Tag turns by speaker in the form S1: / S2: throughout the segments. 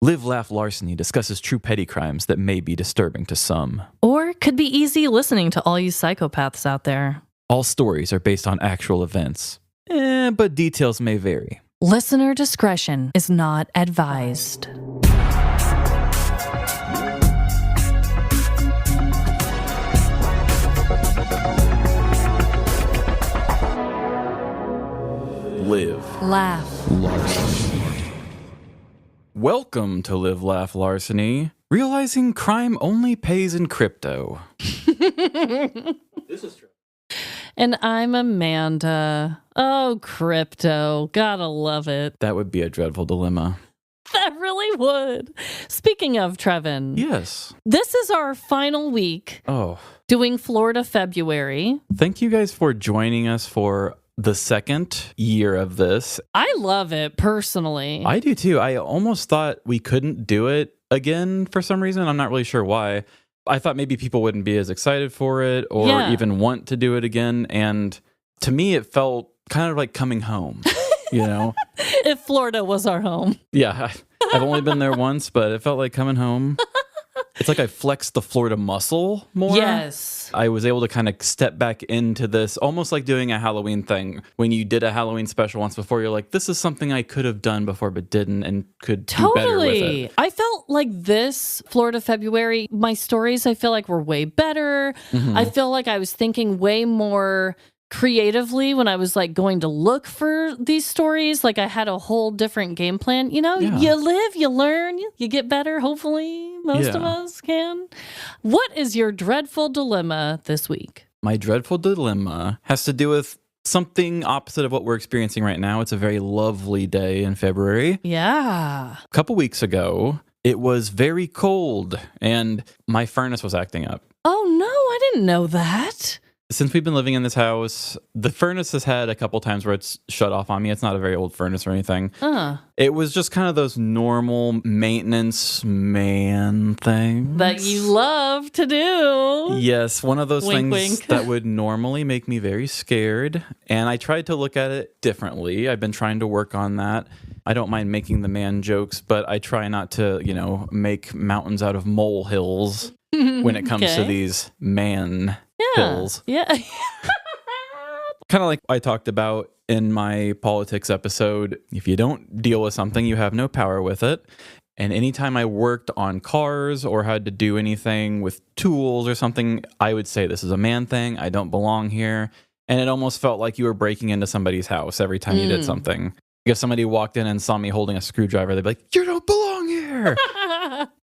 S1: Live, Laugh, Larceny discusses true petty crimes that may be disturbing to some.
S2: Or could be easy listening to all you psychopaths out there.
S1: All stories are based on actual events, but details may vary.
S2: Listener discretion is not advised.
S1: Live,
S2: Laugh,
S1: Larceny. Welcome to Live, Laugh, Larceny. Realizing crime only pays in crypto. This is true.
S2: And I'm Amanda. Oh, crypto. Gotta love it.
S1: That would be a dreadful dilemma.
S2: That really would. Speaking of Trevin.
S1: Yes.
S2: This is our final week doing Florida February.
S1: Thank you guys for joining us for the second year of this.
S2: I love it personally.
S1: I do too. I almost thought we couldn't do it again for some reason. I'm not really sure why. I thought maybe people wouldn't be as excited for it or even want to do it again. And to me, it felt kind of like coming home, you know?
S2: If Florida was our home.
S1: Yeah, I've only been there once, but it felt like coming home. It's like I flexed the Florida muscle more.
S2: Yes.
S1: I was able to kind of step back into this, almost like doing a Halloween thing. When you did a Halloween special once before, you're like, this is something I could have done before but didn't and could do better with it.
S2: I felt like this Florida February, my stories I feel like were way better.
S1: Mm-hmm.
S2: I feel like I was thinking way more creatively when I was like going to look for these stories. Like I had a whole different game plan. You know, you live, you learn, you get better. Hopefully most of us can. What is your dreadful dilemma this week?
S1: My dreadful dilemma has to do with something opposite of what we're experiencing right now. It's a very lovely day in February.
S2: Yeah.
S1: A couple weeks ago, it was very cold and my furnace was acting up.
S2: Oh no, I didn't know that.
S1: Since we've been living in this house, the furnace has had a couple times where it's shut off on me. It's not a very old furnace or anything. It was just kind of those normal maintenance man things.
S2: That you love to do.
S1: Yes, one of those
S2: Wink,
S1: things
S2: wink.
S1: that would normally make me very scared. And I tried to look at it differently. I've been trying to work on that. I don't mind making the man jokes, but I try not to, make mountains out of molehills when it comes to these man hills.
S2: Yeah.
S1: Kind of like I talked about in my politics episode, if you don't deal with something, you have no power with it. And anytime I worked on cars or had to do anything with tools or something, I would say, this is a man thing. I don't belong here. And it almost felt like you were breaking into somebody's house every time you did something. If somebody walked in and saw me holding a screwdriver, they'd be like, you don't belong here.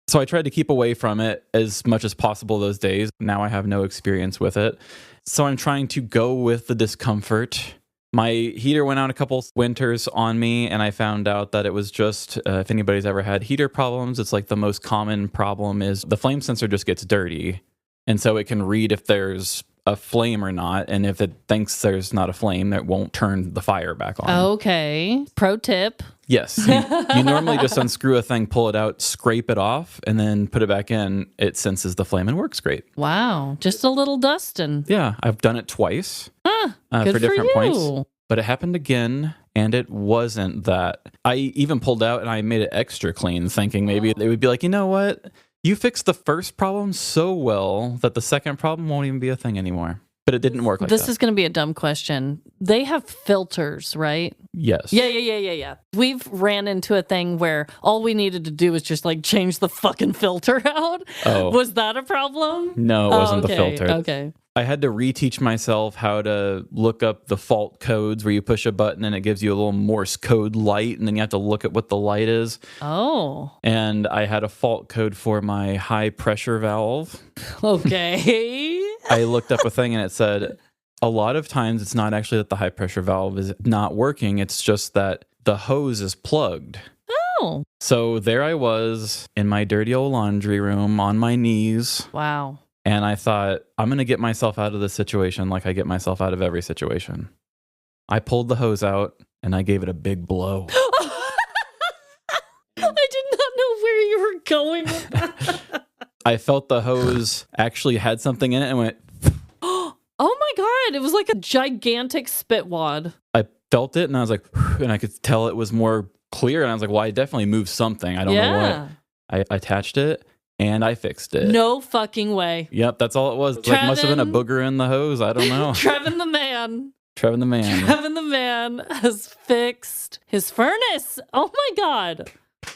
S1: So I tried to keep away from it as much as possible those days. Now I have no experience with it. So I'm trying to go with the discomfort. My heater went out a couple winters on me, and I found out that it was just, if anybody's ever had heater problems, it's like the most common problem is the flame sensor just gets dirty. And so it can read if there's a flame or not. And if it thinks there's not a flame, it won't turn the fire back on.
S2: Okay. Pro tip.
S1: Yes. You normally just unscrew a thing, pull it out, scrape it off, and then put it back in. It senses the flame and works great.
S2: Wow. Just a little dusting.
S1: Yeah. I've done it twice
S2: Good
S1: for different
S2: you.
S1: points. But it happened again, and it wasn't that. I even pulled out and I made it extra clean, thinking maybe they would be like, you know what? You fixed the first problem so well that the second problem won't even be a thing anymore. But it didn't work like that.
S2: This is going to be a dumb question. They have filters, right?
S1: Yes.
S2: Yeah. We've ran into a thing where all we needed to do was just like change the fucking filter out.
S1: Oh.
S2: Was that a problem?
S1: No, it wasn't the filter.
S2: Okay.
S1: I had to reteach myself how to look up the fault codes where you push a button and it gives you a little Morse code light, and then you have to look at what the light is.
S2: Oh.
S1: And I had a fault code for my high pressure valve.
S2: Okay.
S1: I looked up a thing and it said, a lot of times it's not actually that the high pressure valve is not working. It's just that the hose is plugged.
S2: Oh.
S1: So there I was in my dirty old laundry room on my knees.
S2: Wow.
S1: And I thought, I'm going to get myself out of this situation like I get myself out of every situation. I pulled the hose out and I gave it a big blow.
S2: I did not know where you were going with that.
S1: I felt the hose actually had something in it and went,
S2: oh my God. It was like a gigantic spit wad.
S1: I felt it and I was like, and I could tell it was more clear. And I was like, well, I definitely moved something. I don't know what. I attached it and I fixed it.
S2: No fucking way.
S1: Yep, that's all it was. Like, must have been a booger in the hose. I don't know.
S2: Trevin the man.
S1: Trevin the man.
S2: Trevin the man has fixed his furnace. Oh my God.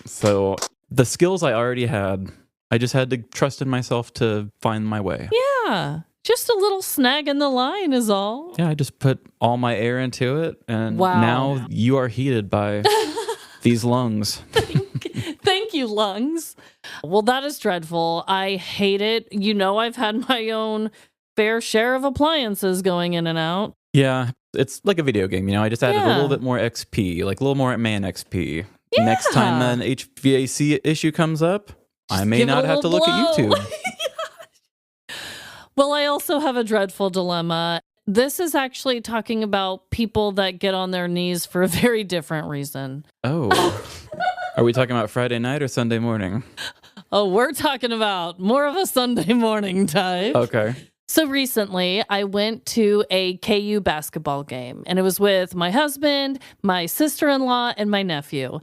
S1: So the skills I already had, I just had to trust in myself to find my way.
S2: Yeah. Just a little snag in the line is all.
S1: Yeah, I just put all my air into it, and now you are heated by these lungs.
S2: Thank you, lungs. Well, that is dreadful. I hate it. You know, I've had my own fair share of appliances going in and out.
S1: Yeah, it's like a video game. You know, I just added a little bit more XP, like a little more man XP. Yeah. Next time an HVAC issue comes up, I may not have to look at YouTube.
S2: Well, I also have a dreadful dilemma. This is actually talking about people that get on their knees for a very different reason.
S1: Oh. Are we talking about Friday night or Sunday morning?
S2: Oh, we're talking about more of a Sunday morning type.
S1: Okay.
S2: So recently, I went to a KU basketball game, and it was with my husband, my sister-in-law, and my nephew.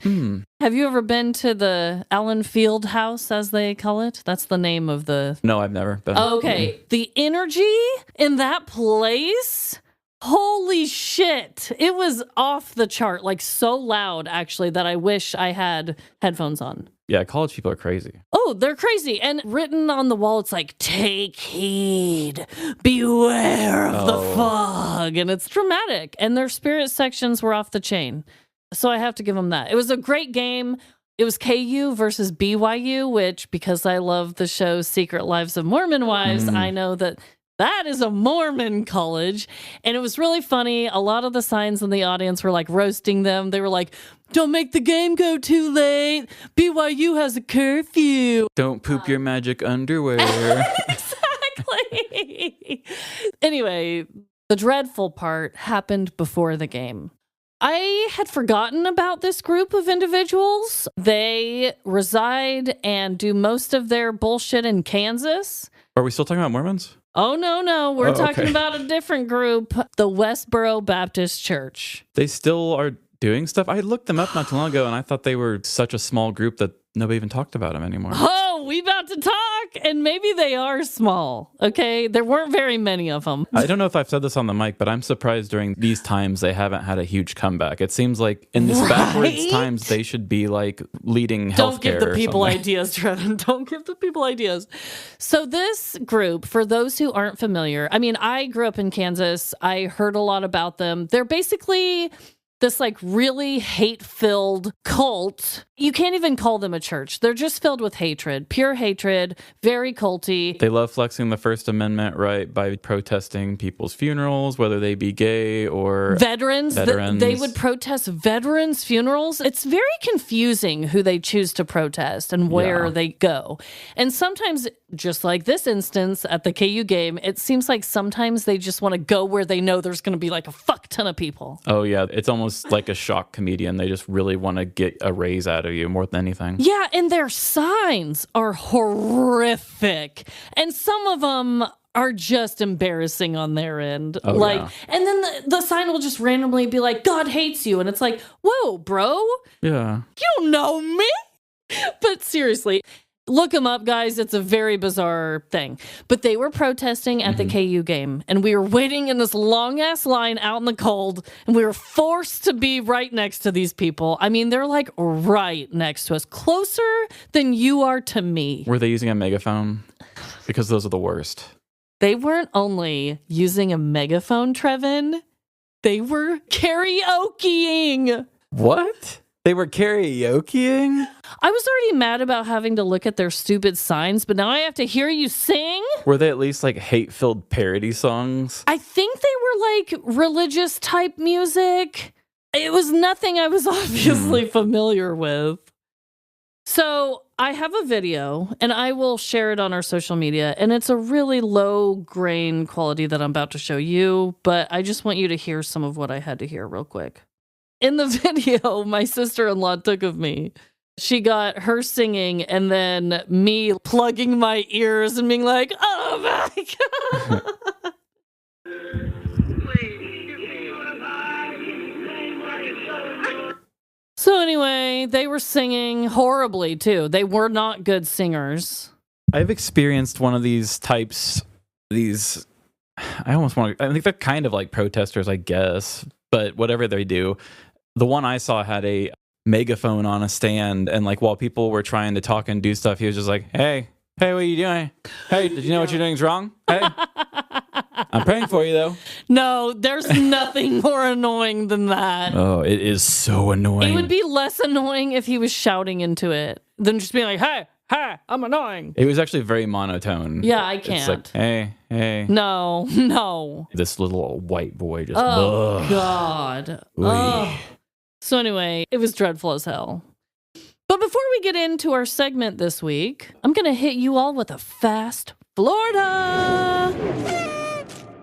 S2: Have you ever been to the Allen Field House, as they call it? That's the name of the...
S1: No, I've never been.
S2: Okay. The energy in that place... Holy shit. It was off the chart, like so loud, actually, that I wish I had headphones on.
S1: Yeah, college people are crazy.
S2: Oh, they're crazy. And written on the wall, it's like, take heed, beware of the fog. And it's dramatic. And their spirit sections were off the chain. So I have to give them that. It was a great game. It was KU versus BYU, which, because I love the show Secret Lives of Mormon Wives, I know that is a Mormon college. And it was really funny. A lot of the signs in the audience were like roasting them. They were like, don't make the game go too late. BYU has a curfew.
S1: Don't poop your magic underwear.
S2: Exactly. Anyway, the dreadful part happened before the game. I had forgotten about this group of individuals. They reside and do most of their bullshit in Kansas.
S1: Are we still talking about Mormons?
S2: Oh, no. We're talking about a different group, the Westboro Baptist Church.
S1: They still are doing stuff? I looked them up not too long ago, and I thought they were such a small group that nobody even talked about them anymore.
S2: Oh, we about to talk, and maybe they are small, okay? There weren't very many of them.
S1: I don't know if I've said this on the mic, but I'm surprised during these times they haven't had a huge comeback. It seems like in these backwards times, they should be like leading healthcare.
S2: Don't give the people ideas, Trevin. Don't give the people ideas. So this group, for those who aren't familiar, I mean, I grew up in Kansas. I heard a lot about them. They're basically this like really hate-filled cult. You can't even call them a church. They're just filled with hatred, pure hatred, very culty.
S1: They love flexing the First Amendment right by protesting people's funerals, whether they be gay or
S2: veterans. They would protest veterans' funerals. It's very confusing who they choose to protest and where they go. And sometimes, just like this instance at the KU game, it seems like sometimes they just want to go where they know there's going to be like a fuck ton of people.
S1: Oh, yeah. It's almost like a shock comedian. They just really want to get a raise out of you more than anything.
S2: Yeah, and their signs are horrific. And some of them are just embarrassing on their end. And then the sign will just randomly be like, God hates you. And it's like, whoa, bro.
S1: Yeah.
S2: You don't know me. But seriously, look them up, guys. It's a very bizarre thing. But they were protesting at the KU game, and we were waiting in this long-ass line out in the cold, and we were forced to be right next to these people. I mean, they're like right next to us, closer than you are to me.
S1: Were they using a megaphone? Because those are the worst.
S2: They weren't only using a megaphone, Trevin. They were karaokeing.
S1: What? They were karaokeing?
S2: I was already mad about having to look at their stupid signs, but now I have to hear you sing?
S1: Were they at least like hate-filled parody songs?
S2: I think they were like religious type music. It was nothing I was obviously familiar with. So I have a video, and I will share it on our social media, and it's a really low grain quality that I'm about to show you, but I just want you to hear some of what I had to hear real quick. In the video my sister-in-law took of me, she got her singing and then me plugging my ears and being like, oh my God. So anyway, they were singing horribly too. They were not good singers.
S1: I've experienced one of these types, I think they're kind of like protesters, I guess, but whatever they do. The one I saw had a megaphone on a stand, and like while people were trying to talk and do stuff, he was just like, hey, what are you doing? Hey, did you know what you're doing is wrong? Hey, I'm praying for you though.
S2: No, there's nothing more annoying than that.
S1: Oh, it is so annoying.
S2: It would be less annoying if he was shouting into it than just being like, hey, I'm annoying.
S1: It was actually very monotone.
S2: Yeah, I can't.
S1: It's like, hey.
S2: No.
S1: This little white boy just,
S2: oh, God. Oh. So anyway, it was dreadful as hell. But before we get into our segment this week, I'm going to hit you all with a Fast Florida.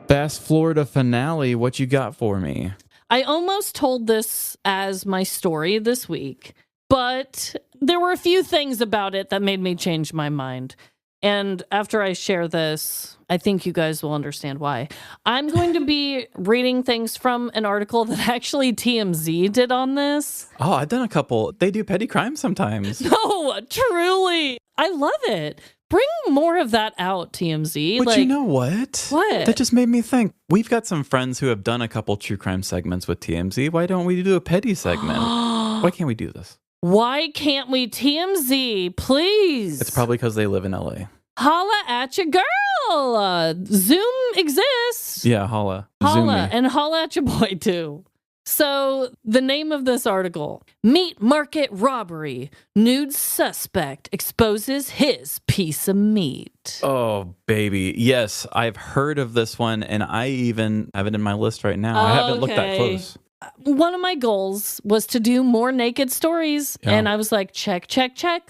S1: Fast Florida finale. What you got for me?
S2: I almost told this as my story this week, but there were a few things about it that made me change my mind. And after I share this, I think you guys will understand why. I'm going to be reading things from an article that actually TMZ did on this.
S1: Oh, I've done a couple. They do petty crimes sometimes.
S2: No, truly. I love it. Bring more of that out, TMZ.
S1: But you know what?
S2: What?
S1: That just made me think. We've got some friends who have done a couple true crime segments with TMZ. Why don't we do a petty segment? Why can't we do this?
S2: Why can't we? TMZ, please.
S1: It's probably because they live in LA.
S2: Holla at your girl. Zoom exists.
S1: Yeah, holla.
S2: Holla.
S1: Zoom me.
S2: And holla at your boy, too. So, the name of this article, Meat Market Robbery. Nude suspect exposes his piece of meat.
S1: Oh, baby. Yes, I've heard of this one, and I even have it in my list right now. I haven't looked that close.
S2: One of my goals was to do more naked stories, and I was like, check.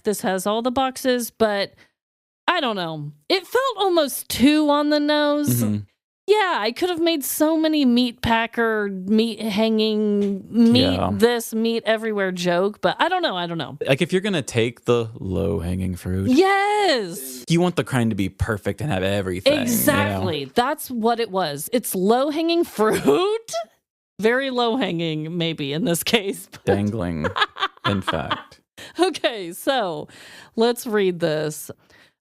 S2: This has all the boxes, but I don't know. It felt almost too on the nose. Mm-hmm. Yeah, I could have made so many meat packer, meat hanging, this, meat everywhere joke, but I don't know.
S1: Like if you're going to take the low-hanging fruit.
S2: Yes.
S1: You want the crime to be perfect and have everything.
S2: Exactly. You know? That's what it was. It's low-hanging fruit. Very low-hanging, maybe, in this case.
S1: Dangling, in fact.
S2: Okay, so let's read this.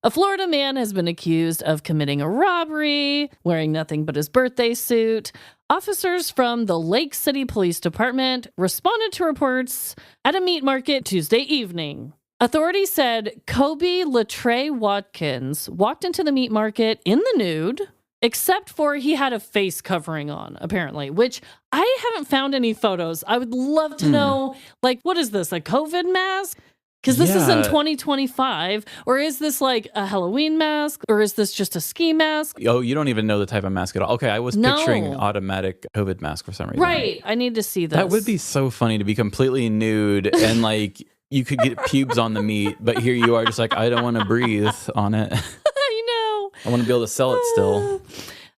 S2: A Florida man has been accused of committing a robbery, wearing nothing but his birthday suit. Officers from the Lake City Police Department responded to reports at a meat market Tuesday evening. Authorities said Kobe Latre Watkins walked into the meat market in the nude, except for he had a face covering on, apparently, which I haven't found any photos. I would love to know, like, what is this, a COVID mask? Because this is in 2025, or is this like a Halloween mask, or is this just a ski mask?
S1: Oh, you don't even know the type of mask at all. Okay, I was picturing automatic COVID mask for some reason.
S2: Right, I need to see this.
S1: That would be so funny to be completely nude and like you could get pubes on the meat, but here you are just like, I don't want to breathe on it.
S2: I know.
S1: I want to be able to sell it still.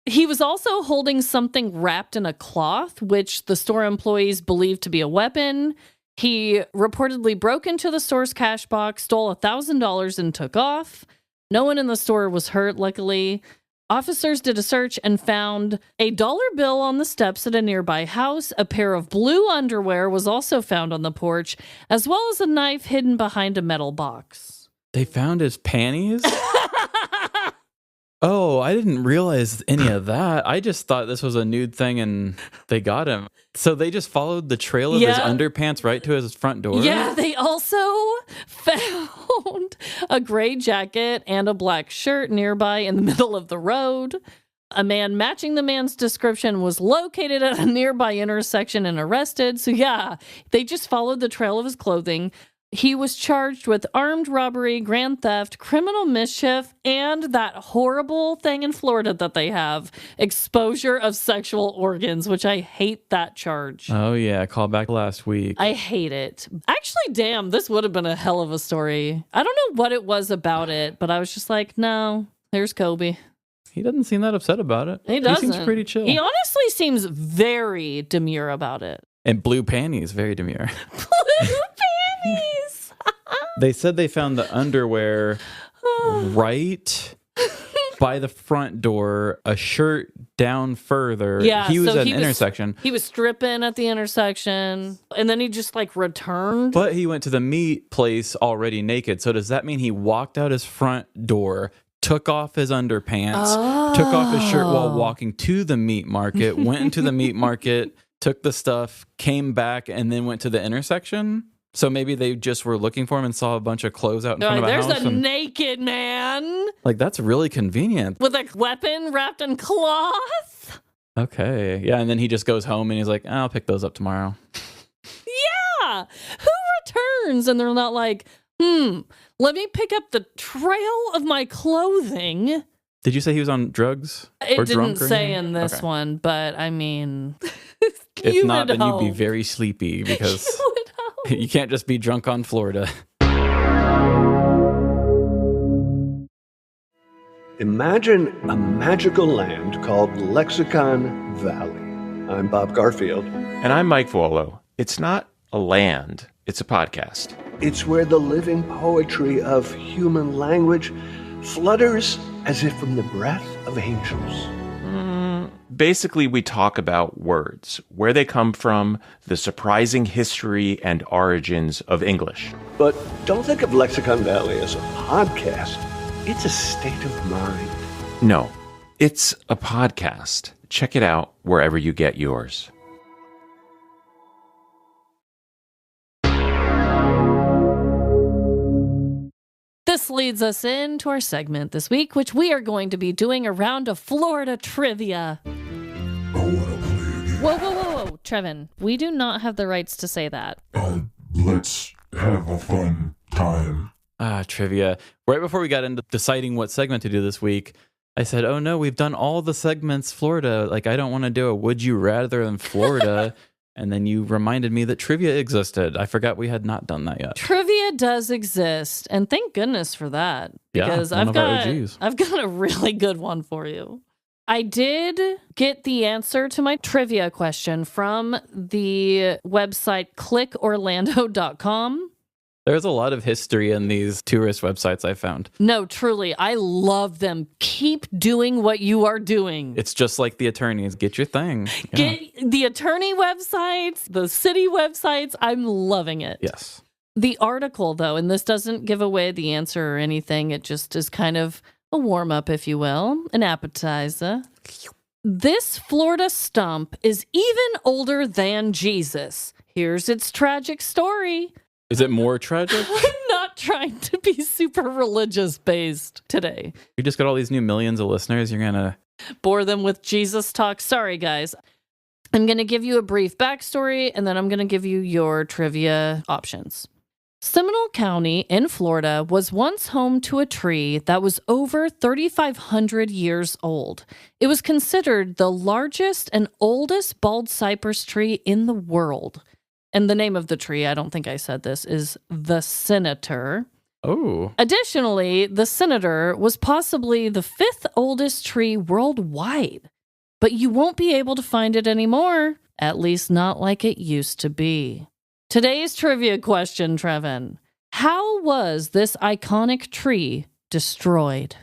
S2: He was also holding something wrapped in a cloth, which the store employees believed to be a weapon. He reportedly broke into the store's cash box, stole $1,000 and took off. No one in the store was hurt, luckily. Officers did a search and found a dollar bill on the steps at a nearby house. A pair of blue underwear was also found on the porch, as well as a knife hidden behind a metal box.
S1: They found his panties? Oh, I didn't realize any of that. I just thought this was a nude thing and they got him. So they just followed the trail of his underpants right to his front door?
S2: Yeah, they also found a gray jacket and a black shirt nearby in the middle of the road. A man matching the man's description was located at a nearby intersection and arrested. So yeah, they just followed the trail of his clothing. He was charged with armed robbery, grand theft, criminal mischief, and that horrible thing in Florida that they have, exposure of sexual organs, which I hate that charge.
S1: Oh, yeah. Call back last week.
S2: I hate it. Actually, damn, this would have been a hell of a story. I don't know what it was about it, but I was just like, no, there's Kobe.
S1: He doesn't seem that upset about it.
S2: He doesn't.
S1: He seems pretty chill.
S2: He honestly seems very demure about it.
S1: And blue panties, very demure.
S2: Blue panties!
S1: They said they found the underwear right by the front door, a shirt down further.
S2: Yeah,
S1: he was
S2: so
S1: at an intersection.
S2: He was stripping at the intersection, and then he just like returned.
S1: But he went to the meat place already naked. So does that mean he walked out his front door, took off his underpants, took off his shirt while walking to the meat market, went into the meat market, took the stuff, came back, and then went to the intersection? So maybe they just were looking for him and saw a bunch of clothes out in front of a house.
S2: There's a naked man.
S1: Like, that's really convenient.
S2: With a weapon wrapped in cloth?
S1: Okay. Yeah, and then he just goes home and he's like, I'll pick those up tomorrow.
S2: Yeah. Who returns? And they're not like, let me pick up the trail of my clothing.
S1: Did you say he was on drugs?
S2: It didn't say in this one, but I mean...
S1: If not, then you'd be very sleepy because you can't just be drunk on Florida.
S3: Imagine a magical land called Lexicon Valley. I'm Bob Garfield.
S4: And I'm Mike Volo. It's not a land, it's a podcast.
S3: It's where the living poetry of human language flutters as if from the breath of angels.
S4: Basically, we talk about words, where they come from, the surprising history and origins of English.
S3: But don't think of Lexicon Valley as a podcast. It's a state of mind.
S4: No, it's a podcast. Check it out wherever you get yours.
S2: This leads us into our segment this week, which we are going to be doing a round of Florida trivia. Whoa, Trevin, we do not have the rights to say that.
S5: Let's have a fun time.
S1: Trivia. Right before we got into deciding what segment to do this week, I said, oh no, we've done all the segments Florida. Like, I don't want to do a would you rather than Florida. And then you reminded me that trivia existed. I forgot we had not done that yet.
S2: Trivia does exist, and thank goodness for that. Because
S1: I've got
S2: a really good one for you. I did get the answer to my trivia question from the website clickorlando.com.
S1: There's a lot of history in these tourist websites I found.
S2: No, truly, I love them. Keep doing what you are doing.
S1: It's just like the attorneys. Get your thing.
S2: Yeah. Get the attorney websites, the city websites. I'm loving it.
S1: Yes.
S2: The article, though, and this doesn't give away the answer or anything. It just is kind of a warm-up, if you will, an appetizer. This Florida stump is even older than Jesus. Here's its tragic story.
S1: Is it more tragic?
S2: I'm not trying to be super religious based today.
S1: You just got all these new millions of listeners. You're going to
S2: bore them with Jesus talk. Sorry, guys. I'm going to give you a brief backstory, and then I'm going to give you your trivia options. Seminole County in Florida was once home to a tree that was over 3,500 years old. It was considered the largest and oldest bald cypress tree in the world. And the name of the tree, I don't think I said this, is the Senator.
S1: Oh.
S2: Additionally, the Senator was possibly the 5th oldest tree worldwide. But you won't be able to find it anymore, at least not like it used to be. Today's trivia question, Trevin. How was this iconic tree destroyed?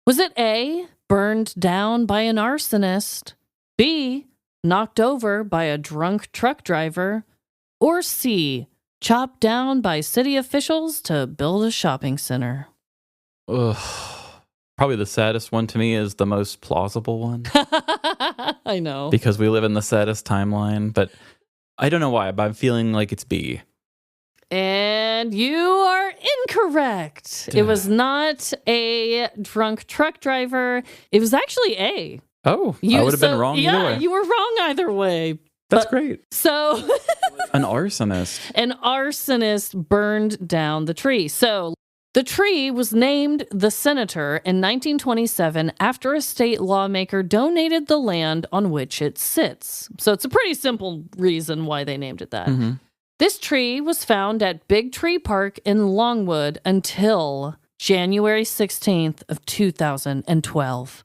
S2: Was it A, burned down by an arsonist, B, knocked over by a drunk truck driver, or C, chopped down by city officials to build a shopping center?
S1: Ugh. Probably the saddest one to me is the most plausible one.
S2: I know.
S1: Because we live in the saddest timeline, but I don't know why, but I'm feeling like it's B.
S2: And you are incorrect. It was not a drunk truck driver. It was actually A.
S1: Oh, I would have been wrong either way.
S2: Yeah, you were wrong either way.
S1: That's great.
S2: So
S1: an arsonist.
S2: An arsonist burned down the tree. So the tree was named the Senator in 1927 after a state lawmaker donated the land on which it sits. So it's a pretty simple reason why they named it that. Mm-hmm. This tree was found at Big Tree Park in Longwood until January 16th of 2012.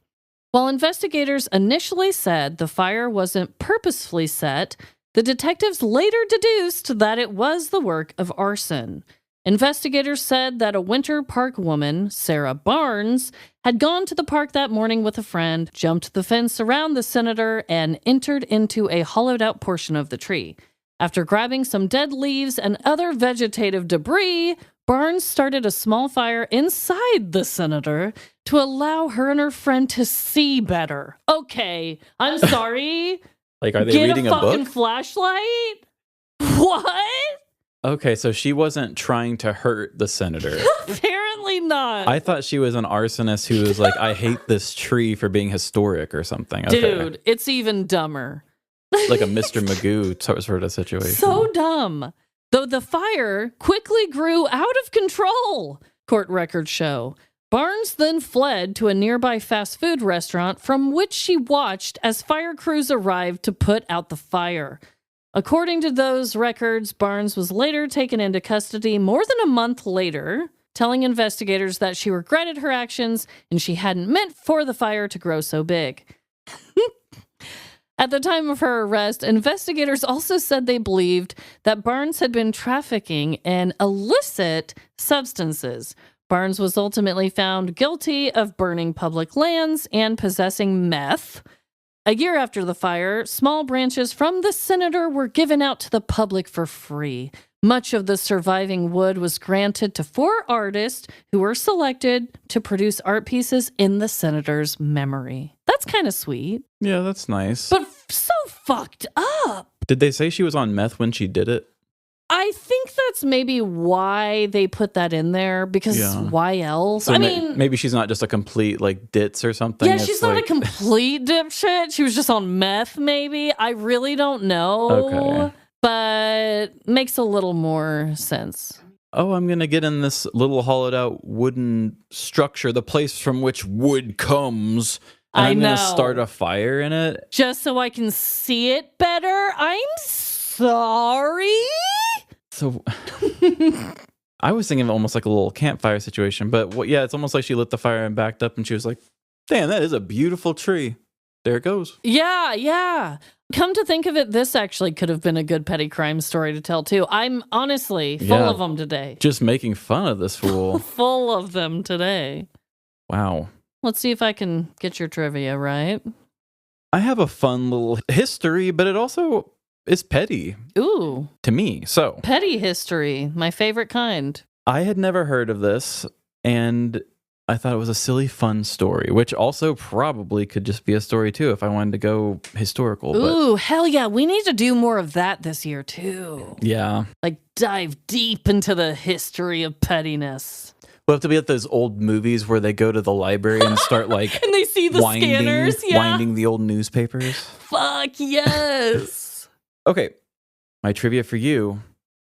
S2: While investigators initially said the fire wasn't purposefully set, the detectives later deduced that it was the work of arson. Investigators said that a Winter Park woman, Sarah Barnes, had gone to the park that morning with a friend, jumped the fence around the senator, and entered into a hollowed-out portion of the tree. After grabbing some dead leaves and other vegetative debris, Barnes started a small fire inside the senator to allow her and her friend to see better. Okay, I'm sorry.
S1: Like, are they
S2: Get
S1: reading
S2: a
S1: a
S2: fucking
S1: book?
S2: flashlight? What?
S1: Okay, so she wasn't trying to hurt the senator.
S2: Apparently not.
S1: I thought she was an arsonist who was like, I hate this tree for being historic or something. Okay.
S2: Dude, it's even dumber.
S1: Like a Mr. Magoo sort of situation.
S2: So dumb. Though the fire quickly grew out of control, court records show. Barnes then fled to a nearby fast food restaurant from which she watched as fire crews arrived to put out the fire. According to those records, Barnes was later taken into custody more than a month later, telling investigators that she regretted her actions and she hadn't meant for the fire to grow so big. At the time of her arrest, investigators also said they believed that Barnes had been trafficking in illicit substances. Barnes was ultimately found guilty of burning public lands and possessing meth. A year after the fire, small branches from the senator were given out to the public for free. Much of the surviving wood was granted to 4 artists who were selected to produce art pieces in the senator's memory. That's kind of sweet.
S1: Yeah, that's nice.
S2: But so fucked up.
S1: Did they say she was on meth when she did it?
S2: I think that's maybe why they put that in there, because why else?
S1: So
S2: I mean,
S1: maybe she's not just a complete like ditz or something.
S2: yeah,
S1: It's
S2: she's not
S1: like,
S2: a complete dipshit. She was just on meth, maybe. I really don't know.
S1: Okay.
S2: But makes a little more sense.
S1: oh, I'm going to get in this little hollowed out wooden structure, the place from which wood comes. And I'm going to start a fire in it.
S2: Just so I can see it better? I'm sorry?
S1: So I was thinking of almost like a little campfire situation. But yeah, it's almost like she lit the fire and backed up and she was like, damn, that is a beautiful tree. There it goes.
S2: Yeah, yeah. Come to think of it, this actually could have been a good petty crime story to tell, too. I'm honestly full of them today.
S1: Just making fun of this fool.
S2: Full of them today.
S1: Wow.
S2: Let's see if I can get your trivia right.
S1: I have a fun little history, but it also is petty.
S2: Ooh.
S1: To me. So,
S2: petty history, my favorite kind.
S1: I had never heard of this, and I thought it was a silly, fun story, which also probably could just be a story, too, if I wanted to go historical.
S2: Ooh, hell yeah. We need to do more of that this year, too.
S1: Yeah.
S2: Like, dive deep into the history of pettiness.
S1: We'll have to be at those old movies where they go to the library and start, like,
S2: and they see the scanners,
S1: winding the old newspapers.
S2: Fuck yes.
S1: Okay, my trivia for you.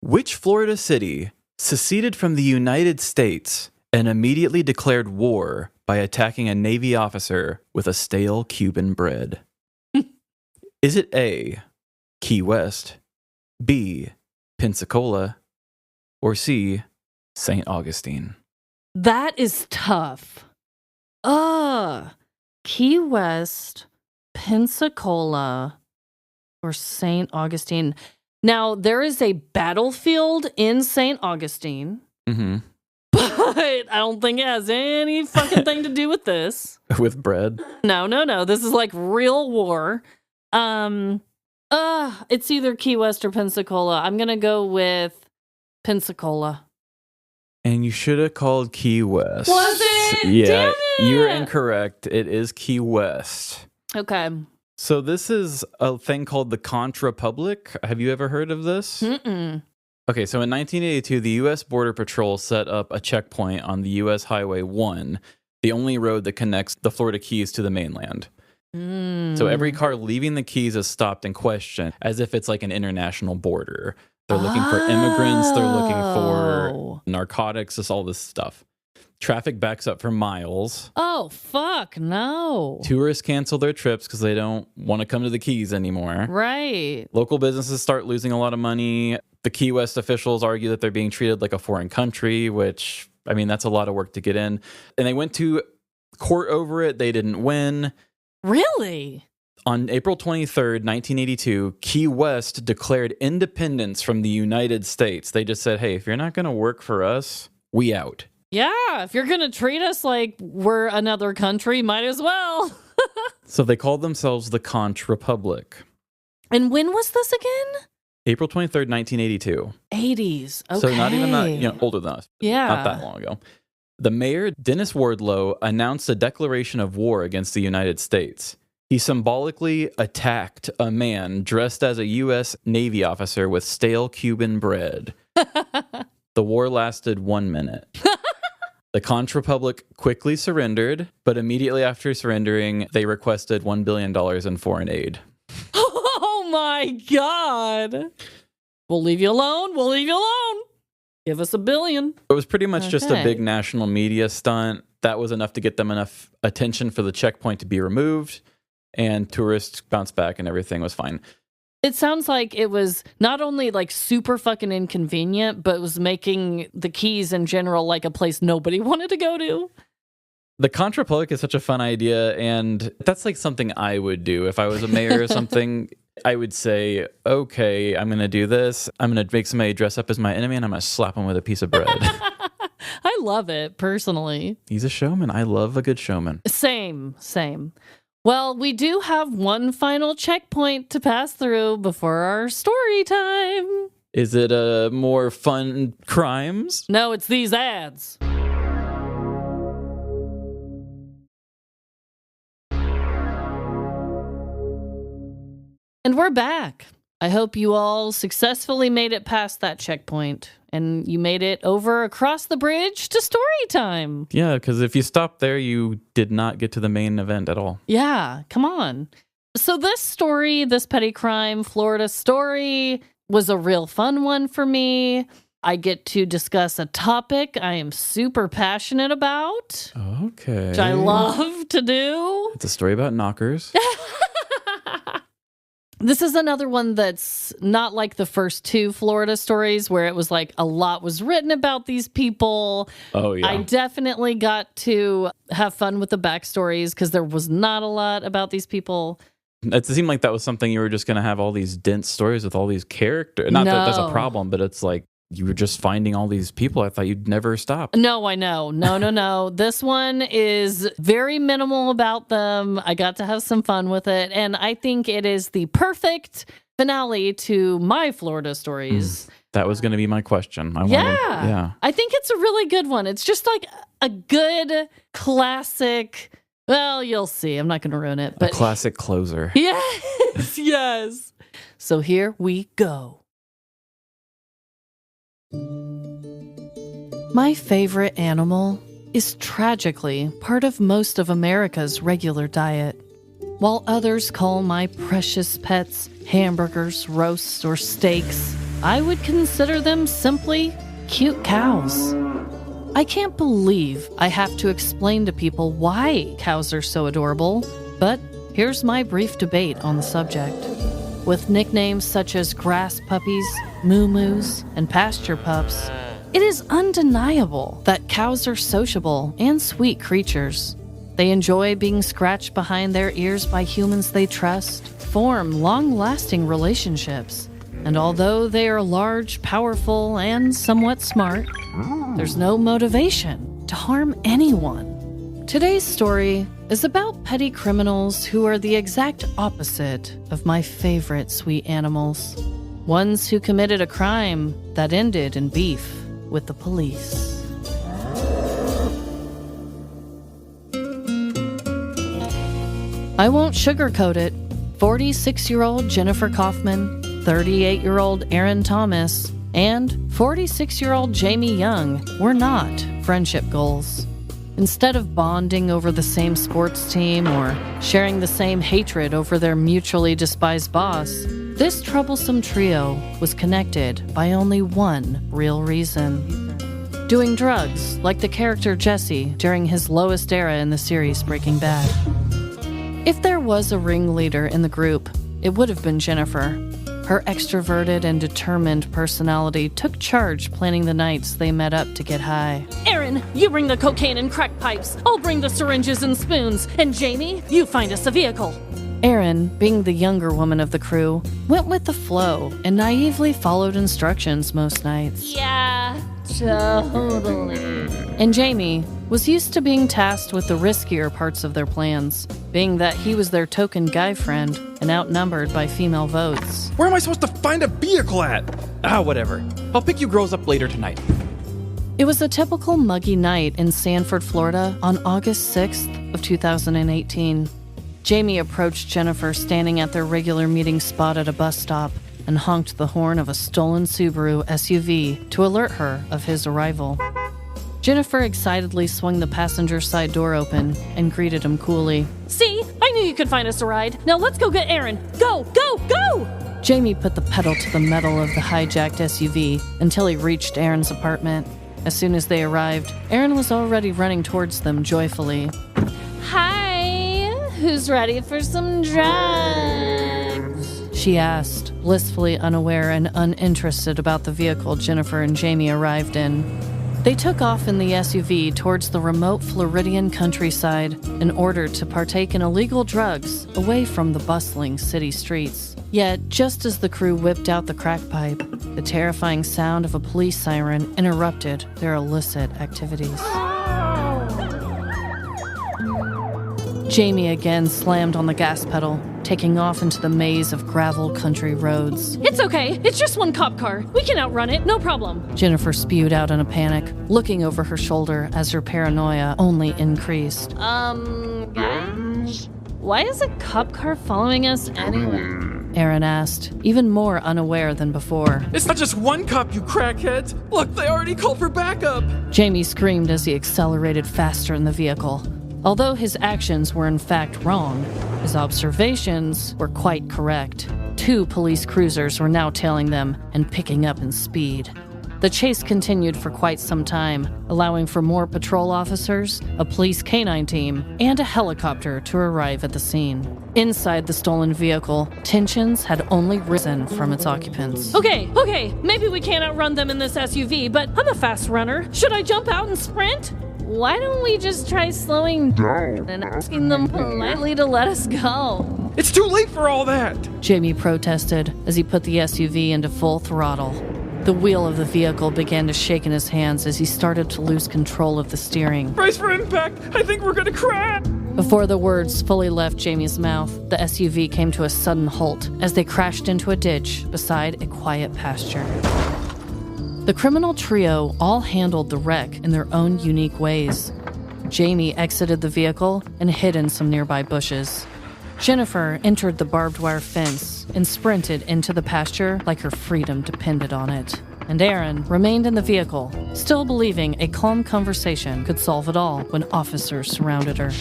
S1: Which Florida city seceded from the United States and immediately declared war by attacking a Navy officer with a stale Cuban bread? Is it A, Key West, B, Pensacola, or C, St. Augustine?
S2: That is tough. Key West, Pensacola, or St. Augustine. Now, there is a battlefield in St. Augustine.
S1: Mm-hmm.
S2: But I don't think it has any fucking thing to do with this.
S1: With bread?
S2: No. This is like real war. It's either Key West or Pensacola. I'm gonna go with Pensacola.
S1: And you should have called Key West.
S2: Was it?
S1: Yeah,
S2: Damn it.
S1: you're incorrect. It is Key West.
S2: Okay.
S1: So this is a thing called the Contra Public. Have you ever heard of this?
S2: Mm-mm.
S1: Okay, so in 1982, the U.S. Border Patrol set up a checkpoint on the U.S. Highway 1, the only road that connects the Florida Keys to the mainland. So every car leaving the Keys is stopped and questioned as if it's like an international border. They're looking for immigrants. They're looking for narcotics, just all this stuff. Traffic backs up for miles.
S2: Oh, fuck, no.
S1: Tourists cancel their trips because they don't want to come to the Keys anymore.
S2: Right.
S1: Local businesses start losing a lot of money. The Key West officials argue that they're being treated like a foreign country, which, I mean, that's a lot of work to get in. And they went to court over it. They didn't win.
S2: Really?
S1: On April 23rd, 1982, Key West declared independence from the United States. They just said, hey, if you're not going to work for us, we out.
S2: Yeah, if you're going to treat us like we're another country, might as well.
S1: So they called themselves the Conch Republic.
S2: And when was this again?
S1: April 23rd, 1982.
S2: 80s. Okay.
S1: So not even that, older than us.
S2: Yeah.
S1: Not that long ago. The mayor, Dennis Wardlow, announced a declaration of war against the United States. He symbolically attacked a man dressed as a U.S. Navy officer with stale Cuban bread. The war lasted 1 minute. The Conch Republic quickly surrendered, but immediately after surrendering, they requested $1 billion in foreign aid.
S2: Oh my God. We'll leave you alone. We'll leave you alone. Give us $1 billion.
S1: It was pretty much just a big national media stunt. That was enough to get them enough attention for the checkpoint to be removed, and tourists bounced back and everything was fine.
S2: It sounds like it was not only like super fucking inconvenient, but it was making the Keys in general like a place nobody wanted to go to.
S1: The Conch Republic is such a fun idea, and that's like something I would do. If I was a mayor or something, I would say, okay, I'm going to do this. I'm going to make somebody dress up as my enemy, and I'm going to slap him with a piece of bread.
S2: I love it, personally.
S1: He's a showman. I love a good showman.
S2: Same. Well, we do have one final checkpoint to pass through before our story time.
S1: Is it more fun crimes?
S2: No, it's these ads. And we're back. I hope you all successfully made it past that checkpoint and you made it over across the bridge to story time.
S1: Yeah, because if you stopped there, you did not get to the main event at all.
S2: Yeah, come on. So this story, this petty crime Florida story, was a real fun one for me. I get to discuss a topic I am super passionate about.
S1: Okay.
S2: Which I love to do.
S1: It's a story about knockers.
S2: This is another one that's not like the first two Florida stories where it was like a lot was written about these people.
S1: Oh, yeah.
S2: I definitely got to have fun with the backstories because there was not a lot about these people.
S1: It seemed like that was something you were just going to have all these dense stories with all these characters. Not that that's a problem, but it's like you were just finding all these people. I thought you'd never stop.
S2: No, I know. No. This one is very minimal about them. I got to have some fun with it. And I think it is the perfect finale to my Florida stories.
S1: That was going to be my question.
S2: Yeah. I think it's a really good one. It's just like a good classic. Well, you'll see. I'm not going to ruin it. But
S1: a classic closer.
S2: Yes. So here we go. My favorite animal is tragically part of most of America's regular diet. While others call my precious pets hamburgers, roasts, or steaks, I would consider them simply cute cows. I can't believe I have to explain to people why cows are so adorable, but here's my brief debate on the subject. With nicknames such as grass puppies, moo-moos, and pasture pups, it is undeniable that cows are sociable and sweet creatures. They enjoy being scratched behind their ears by humans they trust, form long-lasting relationships, and although they are large, powerful, and somewhat smart, there's no motivation to harm anyone. Today's story is about petty criminals who are the exact opposite of my favorite sweet animals. Ones who committed a crime that ended in beef with the police. I won't sugarcoat it. 46-year-old Jennifer Kaufman, 38-year-old Erin Thomas, and 46-year-old Jamie Young were not friendship goals. Instead of bonding over the same sports team or sharing the same hatred over their mutually despised boss, this troublesome trio was connected by only one real reason. Doing drugs, like the character Jesse during his lowest era in the series Breaking Bad. If there was a ringleader in the group, it would have been Jennifer. Her extroverted and determined personality took charge planning the nights they met up to get high. Erin, you bring the cocaine and crack pipes. I'll bring the syringes and spoons. And Jamie, you find us a vehicle. Erin, being the younger woman of the crew, went with the flow and naively followed instructions most nights.
S6: Yeah, totally.
S2: And Jamie was used to being tasked with the riskier parts of their plans, being that he was their token guy friend and outnumbered by female votes.
S1: Where am I supposed to find a vehicle at? Whatever. I'll pick you girls up later tonight.
S2: It was a typical muggy night in Sanford, Florida on August 6th of 2018. Jamie approached Jennifer standing at their regular meeting spot at a bus stop and honked the horn of a stolen Subaru SUV to alert her of his arrival. Jennifer excitedly swung the passenger side door open and greeted him coolly.
S6: See? I knew you could find us a ride. Now let's go get Erin. Go, go, go!
S2: Jamie put the pedal to the metal of the hijacked SUV until he reached Erin's apartment. As soon as they arrived, Erin was already running towards them joyfully.
S6: Hi, who's ready for some drugs?
S2: She asked, blissfully unaware and uninterested about the vehicle Jennifer and Jamie arrived in. They took off in the SUV towards the remote Floridian countryside in order to partake in illegal drugs away from the bustling city streets. Yet, just as the crew whipped out the crack pipe, the terrifying sound of a police siren interrupted their illicit activities. Jamie again slammed on the gas pedal, taking off into the maze of gravel country roads.
S6: It's okay. It's just one cop car. We can outrun it. No problem.
S2: Jennifer spewed out in a panic, looking over her shoulder as her paranoia only increased.
S6: Guys? Why is a cop car following us anyway?
S2: Erin asked, even more unaware than before.
S1: It's not just one cop, you crackheads! Look, they already called for backup!
S2: Jamie screamed as he accelerated faster in the vehicle. Although his actions were in fact wrong, his observations were quite correct. 2 police cruisers were now tailing them and picking up in speed. The chase continued for quite some time, allowing for more patrol officers, a police canine team, and a helicopter to arrive at the scene. Inside the stolen vehicle, tensions had only risen from its occupants.
S6: Okay, maybe we can't outrun them in this SUV, but I'm a fast runner. Should I jump out and sprint? Why don't we just try slowing down and asking them politely to let us go?
S1: It's too late for all that!
S2: Jamie protested as he put the SUV into full throttle. The wheel of the vehicle began to shake in his hands as he started to lose control of the steering.
S1: Brace for impact! I think we're gonna crash!
S2: Before the words fully left Jamie's mouth, the SUV came to a sudden halt as they crashed into a ditch beside a quiet pasture. The criminal trio all handled the wreck in their own unique ways. Jamie exited the vehicle and hid in some nearby bushes. Jennifer entered the barbed wire fence and sprinted into the pasture like her freedom depended on it. And Erin remained in the vehicle, still believing a calm conversation could solve it all when officers surrounded her.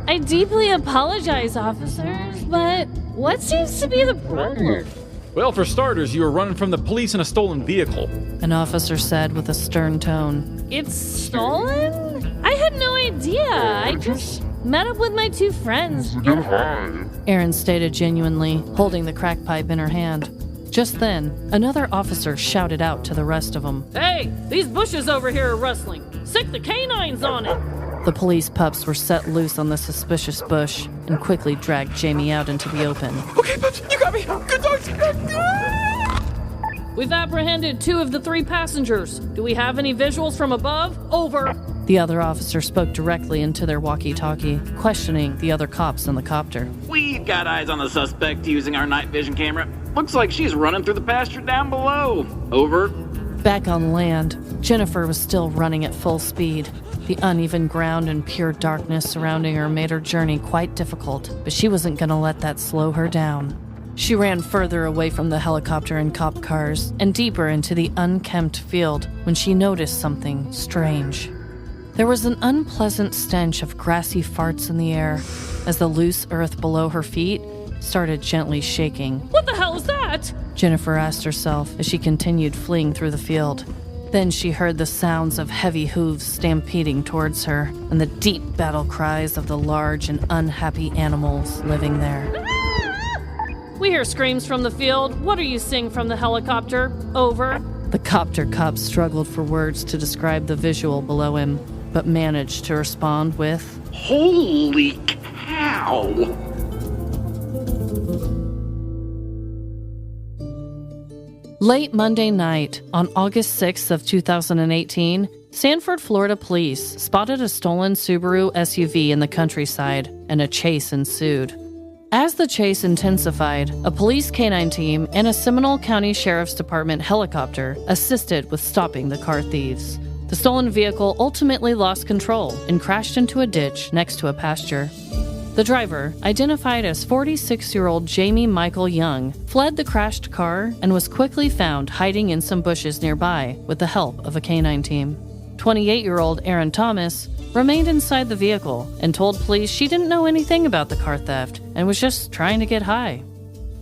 S6: I deeply apologize, officers, but what seems to be the problem?
S1: Well, for starters, you were running from the police in a stolen vehicle.
S2: An officer said with a stern tone.
S6: It's stolen? I had no idea. I just met up with my 2 friends.
S2: Erin stated genuinely, holding the crack pipe in her hand. Just then, another officer shouted out to the rest of them.
S6: Hey, these bushes over here are rustling. Sick the canines on it.
S2: The police pups were set loose on the suspicious bush and quickly dragged Jamie out into the open.
S1: Okay, pups, you got me! Good dogs!
S6: We've apprehended 2 of the 3 passengers. Do we have any visuals from above? Over.
S2: The other officer spoke directly into their walkie-talkie, questioning the other cops in the copter.
S7: We've got eyes on the suspect using our night vision camera. Looks like she's running through the pasture down below. Over.
S2: Back on land, Jennifer was still running at full speed. The uneven ground and pure darkness surrounding her made her journey quite difficult, but she wasn't going to let that slow her down. She ran further away from the helicopter and cop cars and deeper into the unkempt field when she noticed something strange. There was an unpleasant stench of grassy farts in the air as the loose earth below her feet started gently shaking.
S6: What the hell is that?
S2: Jennifer asked herself as she continued fleeing through the field. Then she heard the sounds of heavy hooves stampeding towards her and the deep battle cries of the large and unhappy animals living there.
S6: We hear screams from the field. What are you seeing from the helicopter? Over.
S2: The copter cop struggled for words to describe the visual below him, but managed to respond with,
S7: Holy cow!
S2: Late Monday night, on August 6th of 2018, Sanford, Florida police spotted a stolen Subaru SUV in the countryside, and a chase ensued. As the chase intensified, a police canine team and a Seminole County Sheriff's Department helicopter assisted with stopping the car thieves. The stolen vehicle ultimately lost control and crashed into a ditch next to a pasture. The driver, identified as 46-year-old Jamie Michael Young, fled the crashed car and was quickly found hiding in some bushes nearby with the help of a canine team. 28-year-old Erin Thomas remained inside the vehicle and told police she didn't know anything about the car theft and was just trying to get high.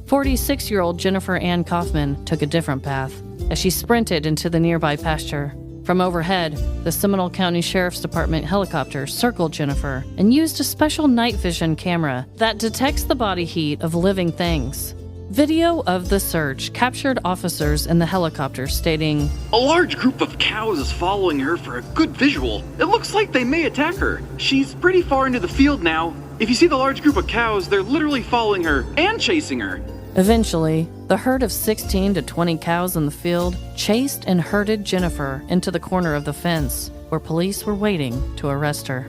S2: 46-year-old Jennifer Kaufman took a different path as she sprinted into the nearby pasture. From overhead, the Seminole County Sheriff's Department helicopter circled Jennifer and used a special night vision camera that detects the body heat of living things. Video of the search captured officers in the helicopter stating,
S7: "A large group of cows is following her for a good visual. It looks like they may attack her. She's pretty far into the field now. If you see the large group of cows, they're literally following her and chasing her."
S2: Eventually, the herd of 16 to 20 cows in the field chased and herded Jennifer into the corner of the fence, where police were waiting to arrest her.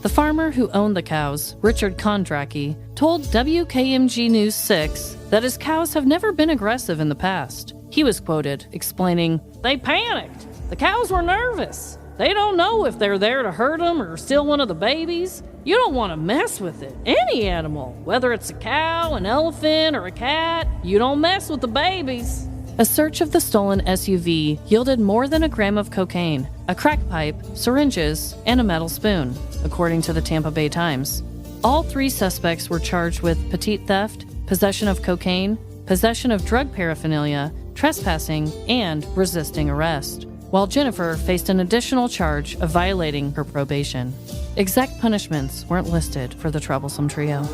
S2: The farmer who owned the cows, Richard Kondracki, told WKMG News 6 that his cows have never been aggressive in the past. He was quoted explaining,
S6: "They panicked. The cows were nervous. They don't know if they're there to hurt them or steal one of the babies. You don't want to mess with it. Any animal, whether it's a cow, an elephant, or a cat, you don't mess with the babies."
S2: A search of the stolen SUV yielded more than a gram of cocaine, a crack pipe, syringes, and a metal spoon, according to the Tampa Bay Times. All three suspects were charged with petite theft, possession of cocaine, possession of drug paraphernalia, trespassing, and resisting arrest, while Jennifer faced an additional charge of violating her probation. Exact punishments weren't listed for the troublesome trio.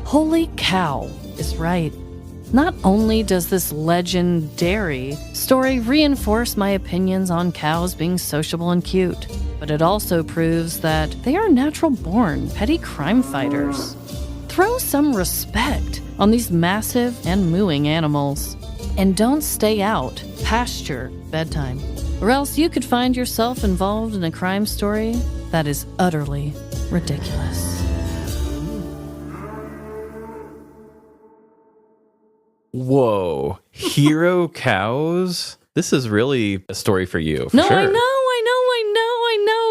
S2: Holy cow is right. Not only does this legendary story reinforce my opinions on cows being sociable and cute, but it also proves that they are natural-born petty crime fighters. Throw some respect on these massive and mooing animals. And don't stay out past your bedtime, or else you could find yourself involved in a crime story that is utterly ridiculous.
S1: Whoa. Hero cows? This is really a story for you. For
S2: No,
S1: sure.
S2: I know.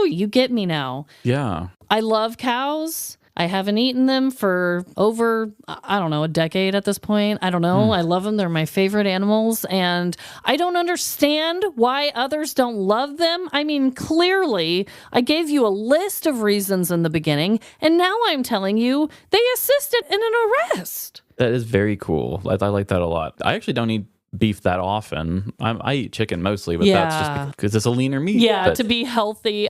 S2: You get me now.
S1: Yeah.
S2: I love cows. I haven't eaten them for over, a decade at this point. I don't know. I love them. They're my favorite animals. And I don't understand why others don't love them. I mean, clearly, I gave you a list of reasons in the beginning, and now I'm telling you they assisted in an arrest.
S1: That is very cool. I like that a lot. I actually don't eat beef that often. I eat chicken mostly, but that's just because it's a leaner meat.
S2: Yeah,
S1: but
S2: to be healthy.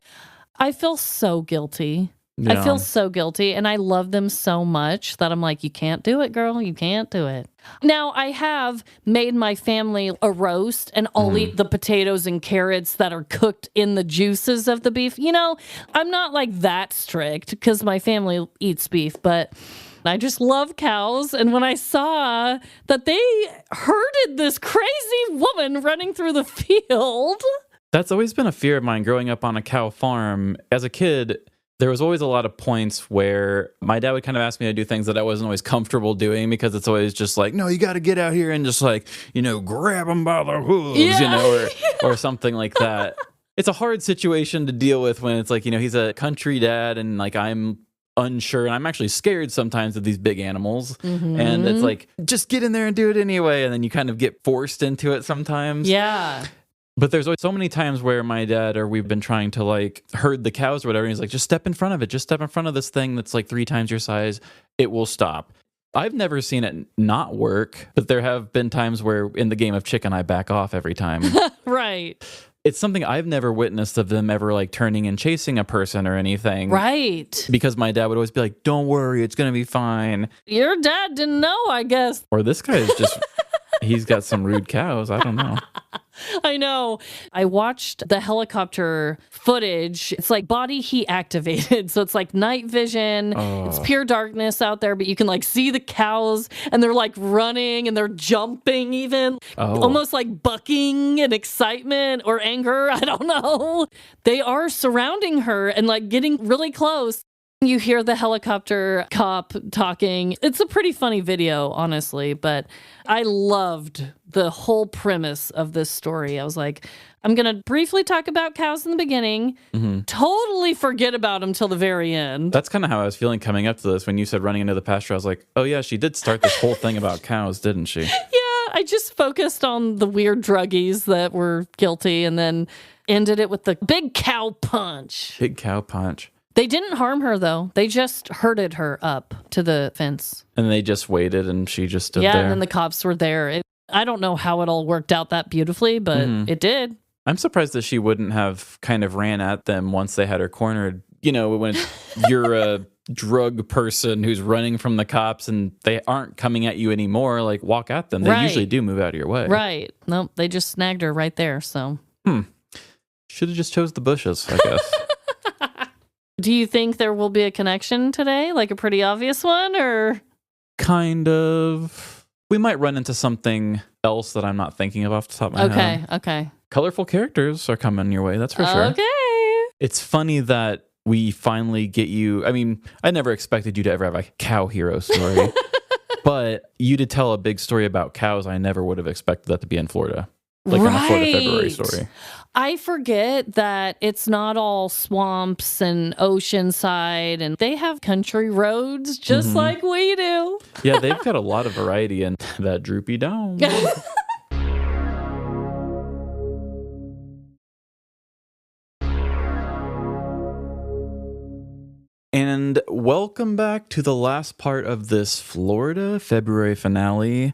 S2: I feel so guilty.
S1: Yeah.
S2: I feel so guilty, and I love them so much that I'm like, you can't do it, girl. You can't do it. Now, I have made my family a roast, and I'll eat the potatoes and carrots that are cooked in the juices of the beef. You know, I'm not like that strict because my family eats beef, but I just love cows. And when I saw that they herded this crazy woman running through the field.
S1: That's always been a fear of mine growing up on a cow farm. As a kid, there was always a lot of points where my dad would kind of ask me to do things that I wasn't always comfortable doing because it's always just like, no, you got to get out here and just like, grab them by the hooves, or something like that. It's a hard situation to deal with when it's like, he's a country dad and like I'm unsure and I'm actually scared sometimes of these big animals. And it's like, just get in there and do it anyway. And then you kind of get forced into it sometimes.
S2: Yeah.
S1: But there's always so many times where my dad or we've been trying to like herd the cows or whatever. And he's like, just step in front of it. Just step in front of this thing that's like 3 times your size. It will stop. I've never seen it not work, but there have been times where in the game of chicken, I back off every time.
S2: Right.
S1: It's something I've never witnessed of them ever like turning and chasing a person or anything.
S2: Right.
S1: Because my dad would always be like, don't worry, it's going to be fine.
S2: Your dad didn't know, I guess.
S1: Or this guy is just, he's got some rude cows. I don't know.
S2: I know. I watched the helicopter footage. It's like body heat activated. So it's like night vision. It's pure darkness out there, but you can like see the cows and they're like running and they're jumping even. Almost like bucking in excitement or anger. I don't know. They are surrounding her and like getting really close. You hear the helicopter cop talking. It's a pretty funny video, honestly, but I loved the whole premise of this story. I was like, I'm going to briefly talk about cows in the beginning, totally forget about them till the very end.
S1: That's kind of how I was feeling coming up to this. When you said running into the pasture, I was like, oh yeah, she did start this whole thing about cows, didn't she?
S2: Yeah, I just focused on the weird druggies that were guilty and then ended it with the big cow punch.
S1: Big cow punch.
S2: They didn't harm her, though. They just herded her up to the fence.
S1: And they just waited and she just stood there.
S2: Yeah, and then the cops were there. I don't know how it all worked out that beautifully, but it did.
S1: I'm surprised that she wouldn't have kind of ran at them once they had her cornered. You know, when you're a drug person who's running from the cops and they aren't coming at you anymore, like walk at them. They usually do move out of your way.
S2: Right. Nope, they just snagged her right there, so.
S1: Should have just chose the bushes, I guess.
S2: Do you think there will be a connection today? Like a pretty obvious one, or? Kind
S1: of. We might run into something else that I'm not thinking of off the top of my head.
S2: Okay.
S1: Colorful characters are coming your way, that's for sure.
S2: Okay.
S1: It's funny that we finally get you. I mean, I never expected you to ever have a cow hero story. But you to tell a big story about cows, I never would have expected that to be in Florida. Like in a Florida February story.
S2: I forget that it's not all swamps and oceanside, and they have country roads just like we do.
S1: Yeah, they've got a lot of variety in that droopy dome. And welcome back to the last part of this Florida February finale.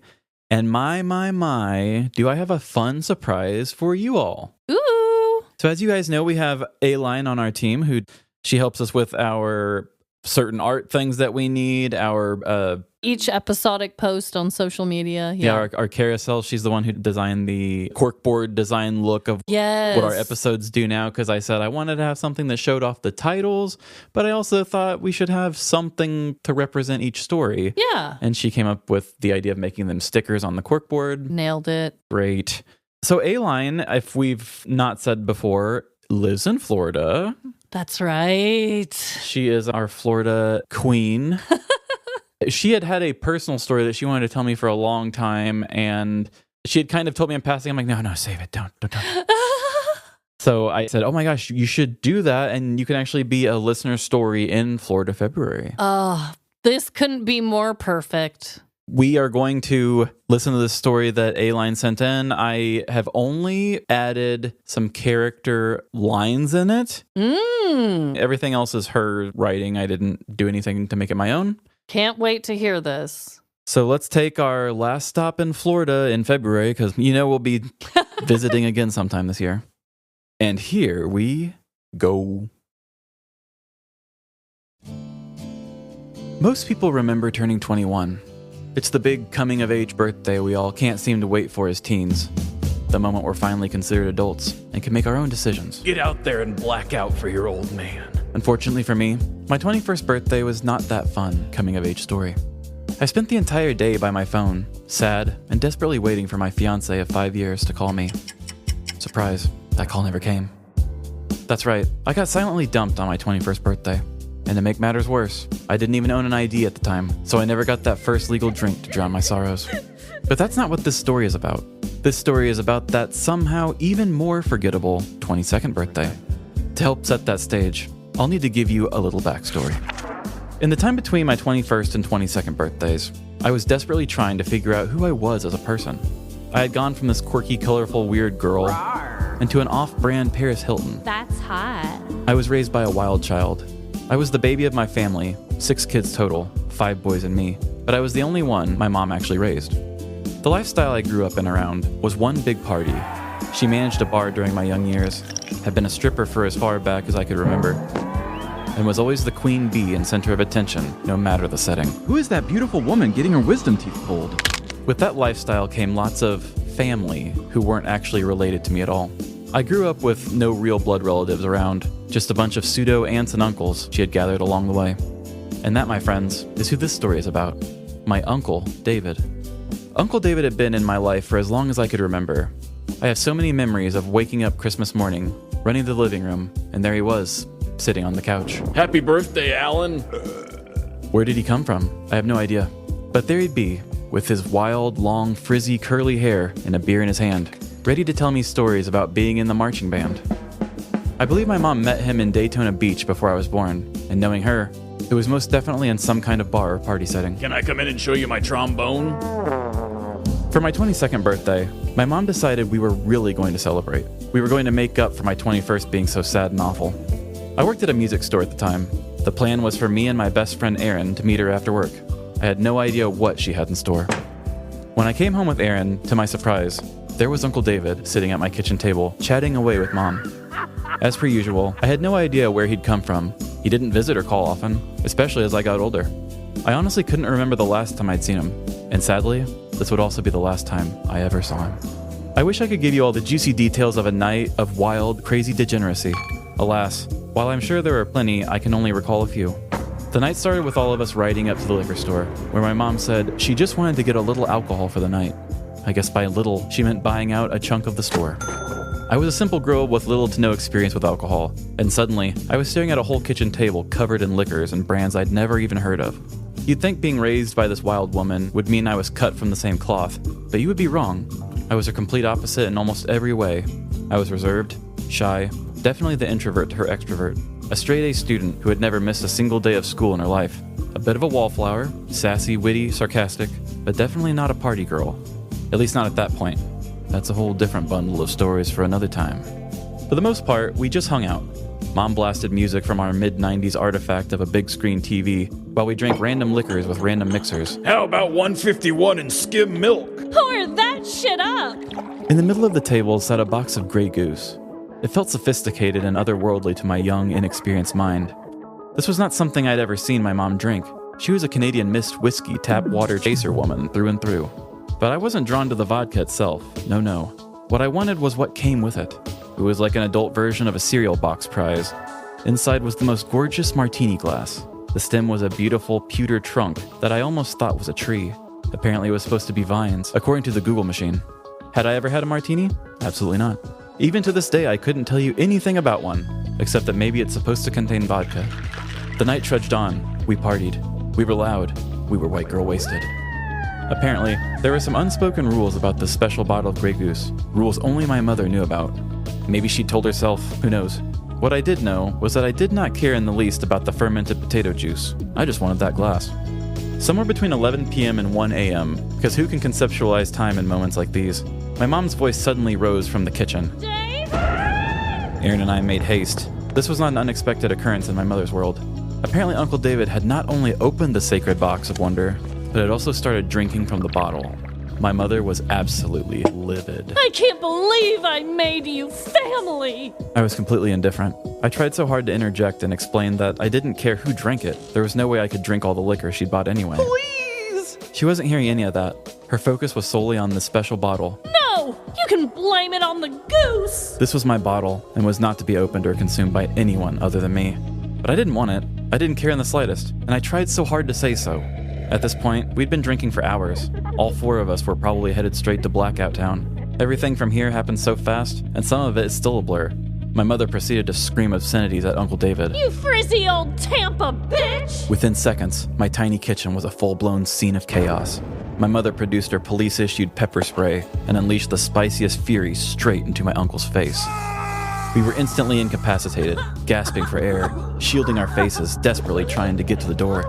S1: And my, do I have a fun surprise for you all?
S2: Ooh.
S1: So as you guys know, we have A-Line on our team she helps us with our certain art things that we need, our
S2: each episodic post on social media.
S1: Yeah, our carousel. She's the one who designed the corkboard design look of what our episodes do now, because I said I wanted to have something that showed off the titles, but I also thought we should have something to represent each story.
S2: Yeah.
S1: And she came up with the idea of making them stickers on the corkboard.
S2: Nailed it.
S1: Great. So A-Line, if we've not said before, lives in Florida.
S2: That's right.
S1: She is our Florida queen. She had a personal story that she wanted to tell me for a long time, and she had kind of told me in passing. I'm like, no, save it. Don't. So I said, oh my gosh, you should do that, and you can actually be a listener story in Florida February.
S2: Oh, this couldn't be more perfect.
S1: We are going to listen to the story that A-Line sent in. I have only added some character lines in it. Everything else is her writing. I didn't do anything to make it my own.
S2: Can't wait to hear this.
S1: So let's take our last stop in Florida in February, because we'll be visiting again sometime this year. And here we go. Most people remember turning 21. It's the big coming-of-age birthday we all can't seem to wait for as teens. The moment we're finally considered adults and can make our own decisions. Get out there and black out for your old man. Unfortunately for me, my 21st birthday was not that fun coming-of-age story. I spent the entire day by my phone, sad and desperately waiting for my fiancé of 5 years to call me. Surprise, that call never came. That's right, I got silently dumped on my 21st birthday. And to make matters worse, I didn't even own an ID at the time, so I never got that first legal drink to drown my sorrows. But that's not what this story is about. This story is about that somehow even more forgettable 22nd birthday. To help set that stage, I'll need to give you a little backstory. In the time between my 21st and 22nd birthdays, I was desperately trying to figure out who I was as a person. I had gone from this quirky, colorful, weird girl into an off-brand Paris Hilton.
S8: That's hot.
S1: I was raised by a wild child. I was the baby of my family, 6 kids total, 5 boys and me, but I was the only one my mom actually raised. The lifestyle I grew up in around was one big party. She managed a bar during my young years, had been a stripper for as far back as I could remember, and was always the queen bee and center of attention, no matter the setting. Who is that beautiful woman getting her wisdom teeth pulled? With that lifestyle came lots of family who weren't actually related to me at all. I grew up with no real blood relatives around, just a bunch of pseudo-aunts and uncles she had gathered along the way. And that, my friends, is who this story is about. My Uncle David. Uncle David had been in my life for as long as I could remember. I have so many memories of waking up Christmas morning, running to the living room, and there he was, sitting on the couch.
S8: Happy birthday, Alan.
S1: Where did he come from? I have no idea. But there he'd be, with his wild, long, frizzy, curly hair and a beer in his hand, ready to tell me stories about being in the marching band. I believe my mom met him in Daytona Beach before I was born, and knowing her, it was most definitely in some kind of bar or party setting.
S8: Can I come in and show you my trombone?
S1: For my 22nd birthday, my mom decided we were really going to celebrate. We were going to make up for my 21st being so sad and awful. I worked at a music store at the time. The plan was for me and my best friend Erin to meet her after work. I had no idea what she had in store. When I came home with Erin, to my surprise, there was Uncle David sitting at my kitchen table, chatting away with Mom. As per usual, I had no idea where he'd come from. He didn't visit or call often, especially as I got older. I honestly couldn't remember the last time I'd seen him, and sadly, this would also be the last time I ever saw him. I wish I could give you all the juicy details of a night of wild, crazy degeneracy. Alas, while I'm sure there are plenty, I can only recall a few. The night started with all of us riding up to the liquor store, where my mom said she just wanted to get a little alcohol for the night. I guess by little, she meant buying out a chunk of the store. I was a simple girl with little to no experience with alcohol, and suddenly, I was staring at a whole kitchen table covered in liquors and brands I'd never even heard of. You'd think being raised by this wild woman would mean I was cut from the same cloth, but you would be wrong. I was her complete opposite in almost every way. I was reserved, shy, definitely the introvert to her extrovert, a straight-A student who had never missed a single day of school in her life, a bit of a wallflower, sassy, witty, sarcastic, but definitely not a party girl. At least not at that point. That's a whole different bundle of stories for another time. For the most part, we just hung out. Mom blasted music from our mid-90s artifact of a big screen TV while we drank random liquors with random mixers.
S8: How about 151 and skim milk?
S6: Pour that shit up!
S1: In the middle of the table sat a box of Grey Goose. It felt sophisticated and otherworldly to my young, inexperienced mind. This was not something I'd ever seen my mom drink. She was a Canadian mist whiskey tap water chaser woman through and through. But I wasn't drawn to the vodka itself, no. What I wanted was what came with it. It was like an adult version of a cereal box prize. Inside was the most gorgeous martini glass. The stem was a beautiful pewter trunk that I almost thought was a tree. Apparently it was supposed to be vines, according to the Google machine. Had I ever had a martini? Absolutely not. Even to this day, I couldn't tell you anything about one, except that maybe it's supposed to contain vodka. The night trudged on. We partied. We were loud. We were white girl wasted. Apparently, there were some unspoken rules about this special bottle of Grey Goose, rules only my mother knew about. Maybe she told herself, who knows. What I did know was that I did not care in the least about the fermented potato juice. I just wanted that glass. Somewhere between 11 p.m. and 1 a.m., because who can conceptualize time in moments like these, my mom's voice suddenly rose from the kitchen.
S6: Dave!
S1: Erin and I made haste. This was not an unexpected occurrence in my mother's world. Apparently Uncle David had not only opened the sacred box of wonder, but had also started drinking from the bottle. My mother was absolutely livid.
S6: I can't believe I made you family!
S1: I was completely indifferent. I tried so hard to interject and explain that I didn't care who drank it. There was no way I could drink all the liquor she'd bought anyway.
S6: Please!
S1: She wasn't hearing any of that. Her focus was solely on this special bottle.
S6: No! You can blame it on the goose!
S1: This was my bottle and was not to be opened or consumed by anyone other than me. But I didn't want it. I didn't care in the slightest, and I tried so hard to say so. At this point, we'd been drinking for hours. All four of us were probably headed straight to Blackout Town. Everything from here happened so fast, and some of it is still a blur. My mother proceeded to scream obscenities at Uncle David.
S6: You frizzy old Tampa bitch!
S1: Within seconds, my tiny kitchen was a full-blown scene of chaos. My mother produced her police-issued pepper spray and unleashed the spiciest fury straight into my uncle's face. We were instantly incapacitated, gasping for air, shielding our faces, desperately trying to get to the door.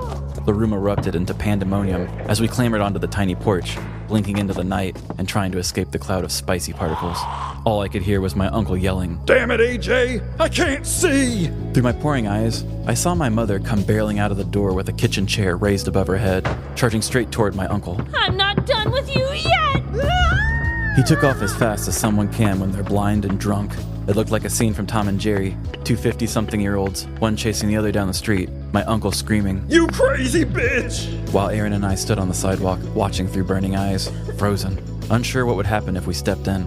S1: The room erupted into pandemonium as we clambered onto the tiny porch, blinking into the night and trying to escape the cloud of spicy particles. All I could hear was my uncle yelling,
S8: Damn it, AJ! I can't see!
S1: Through my pouring eyes, I saw my mother come barreling out of the door with a kitchen chair raised above her head, charging straight toward my uncle.
S6: I'm not done with you yet!
S1: He took off as fast as someone can when they're blind and drunk. It looked like a scene from Tom and Jerry, two 50-something-year-olds, one chasing the other down the street, my uncle screaming,
S8: You crazy bitch!
S1: While Erin and I stood on the sidewalk, watching through burning eyes, frozen. unsure what would happen if we stepped in.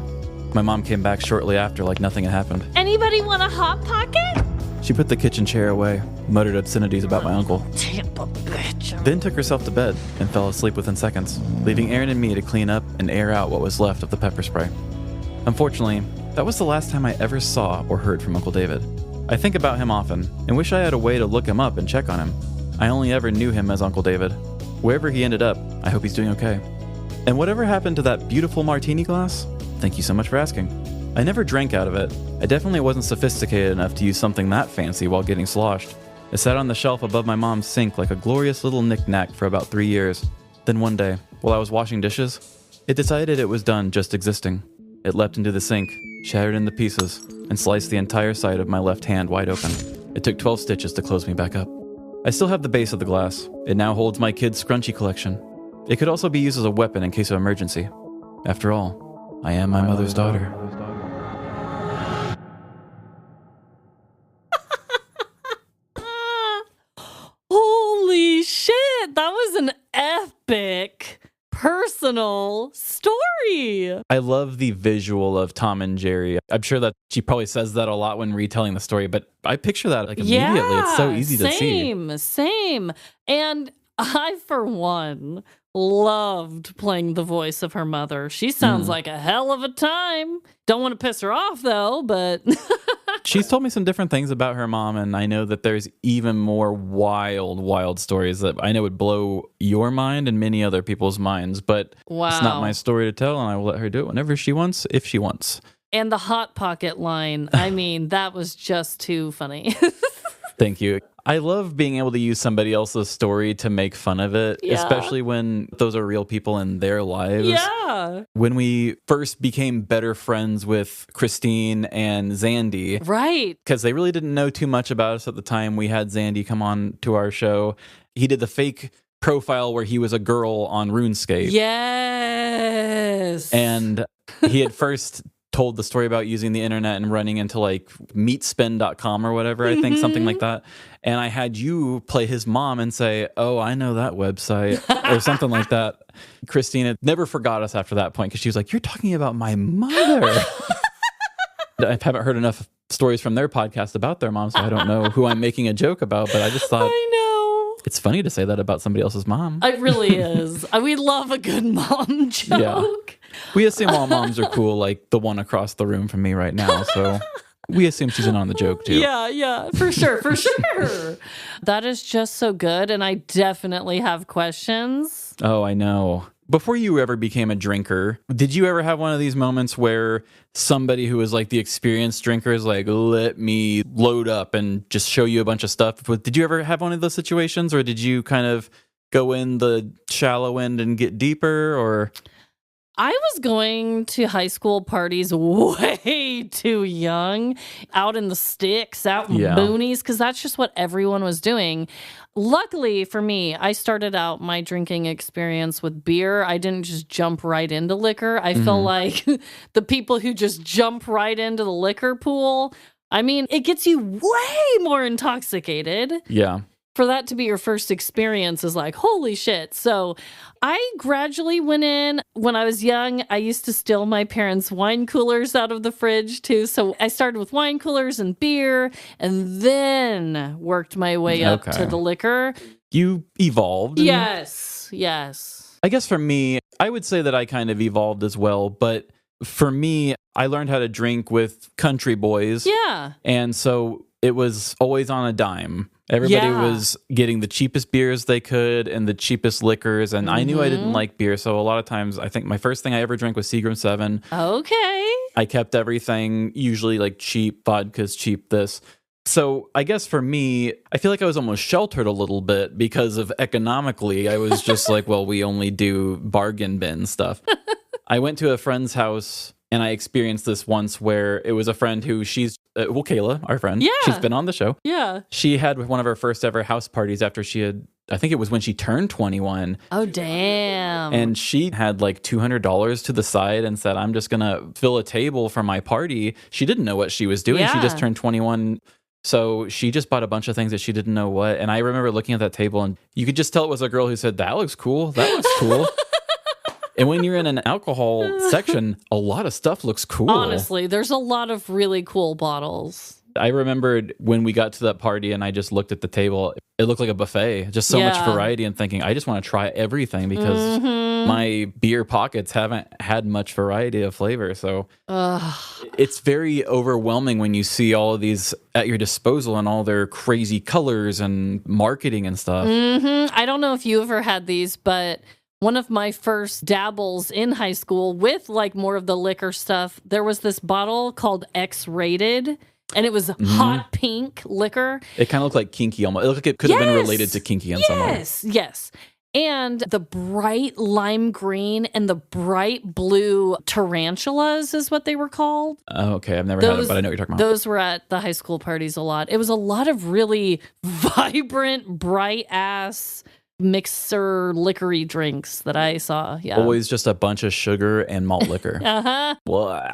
S1: My mom came back shortly after like nothing had happened.
S6: Anybody want a Hot Pocket?
S1: She put the kitchen chair away, muttered obscenities about my uncle,
S6: Tampa bitch.
S1: then took herself to bed and fell asleep within seconds, leaving Erin and me to clean up and air out what was left of the pepper spray. Unfortunately, that was the last time I ever saw or heard from Uncle David. I think about him often and wish I had a way to look him up and check on him. I only ever knew him as Uncle David. Wherever he ended up, I hope he's doing okay. And whatever happened to that beautiful martini glass? Thank you so much for asking. I never drank out of it. I definitely wasn't sophisticated enough to use something that fancy while getting sloshed. It sat on the shelf above my mom's sink like a glorious little knick-knack for about 3 years. Then one day, while I was washing dishes, it decided it was done just existing. It leapt into the sink, shattered into pieces, and sliced the entire side of my left hand wide open. It took 12 stitches to close me back up. I still have the base of the glass. It now holds my kid's scrunchie collection. It could also be used as a weapon in case of emergency. After all, I am my mother's daughter.
S2: Holy shit, that was an epic personal story.
S1: I love the visual of Tom and Jerry. I'm sure that she probably says that a lot when retelling the story, but I picture that like immediately. It's so easy to see.
S2: Same. And I, for one, loved playing the voice of her mother. She sounds like a hell of a time. Don't want to piss her off, though, but...
S1: She's told me some different things about her mom, and I know that there's even more wild stories that I know would blow your mind and many other people's minds, but It's not my story to tell, and I will let her do it whenever she wants, if she wants.
S2: And the Hot Pocket line, I mean, that was just too funny.
S1: Thank you. I love being able to use somebody else's story to make fun of it, especially when those are real people in their lives.
S2: Yeah.
S1: When we first became better friends with Christine and Zandy.
S2: Right.
S1: Because they really didn't know too much about us at the time. We had Zandy come on to our show. He did the fake profile where he was a girl on RuneScape.
S2: Yes.
S1: And he had first told the story about using the internet and running into like meatspin.com or whatever, I think, something like that. And I had you play his mom and say, "Oh, I know that website," or something like that. Christina never forgot us after that point because she was like, "You're talking about my mother." I haven't heard enough stories from their podcast about their mom, so I don't know who I'm making a joke about, but I just thought it's funny to say that about somebody else's mom.
S2: It really is. We love a good mom joke. Yeah.
S1: We assume all moms are cool, like the one across the room from me right now. So we assume she's in on the joke, too.
S2: Yeah, for sure. That is just so good. And I definitely have questions.
S1: Oh, I know. Before you ever became a drinker, did you ever have one of these moments where somebody who was like the experienced drinker is like, let me load up and just show you a bunch of stuff? Did you ever have one of those situations, or did you kind of go in the shallow end and get deeper, or...
S2: I was going to high school parties way too young, out in the sticks, out in boonies, because that's just what everyone was doing. Luckily for me, I started out my drinking experience with beer. I didn't just jump right into liquor. I feel like the people who just jump right into the liquor pool, I mean, it gets you way more intoxicated.
S1: Yeah.
S2: For that to be your first experience is like, holy shit. So I gradually went in. When I was young, I used to steal my parents' wine coolers out of the fridge too. So I started with wine coolers and beer and then worked my way up to the liquor.
S1: You evolved.
S2: Yes.
S1: I guess for me, I would say that I kind of evolved as well. But for me, I learned how to drink with country boys.
S2: Yeah.
S1: And so it was always on a dime. Everybody was getting the cheapest beers they could and the cheapest liquors. And I knew I didn't like beer. So a lot of times, I think my first thing I ever drank was Seagram 7.
S2: Okay.
S1: I kept everything usually like cheap. Vodka's cheap, this. So I guess for me, I feel like I was almost sheltered a little bit because of economically. I was just like, well, we only do bargain bin stuff. I went to a friend's house and I experienced this once where it was a friend who Kayla, our friend.
S2: Yeah.
S1: She's been on the show.
S2: Yeah.
S1: She had one of her first ever house parties after I think it was when she turned 21.
S2: Oh, damn.
S1: And she had like $200 to the side and said, I'm just going to fill a table for my party. She didn't know what she was doing.
S2: Yeah.
S1: She just turned 21. So she just bought a bunch of things that she didn't know what. And I remember looking at that table and you could just tell it was a girl who said, that looks cool. That looks cool. And when you're in an alcohol section, a lot of stuff looks cool.
S2: Honestly, there's a lot of really cool bottles.
S1: I remembered when we got to that party and I just looked at the table, it looked like a buffet, just so much variety, and thinking, I just want to try everything because my beer pockets haven't had much variety of flavor. So it's very overwhelming when you see all of these at your disposal and all their crazy colors and marketing and stuff.
S2: I don't know if you ever had these, but one of my first dabbles in high school with like more of the liquor stuff, there was this bottle called X-Rated. And it was hot pink liquor.
S1: It kind of looked like Kinky almost. It looked like it could have been related to Kinky in some way.
S2: Yes. And the bright lime green and the bright blue tarantulas is what they were called.
S1: Oh, okay. I've never had it, but I know what you're talking about.
S2: Those were at the high school parties a lot. It was a lot of really vibrant, bright-ass mixer liquor-y drinks that I saw. Yeah.
S1: Always just a bunch of sugar and malt liquor. Blah.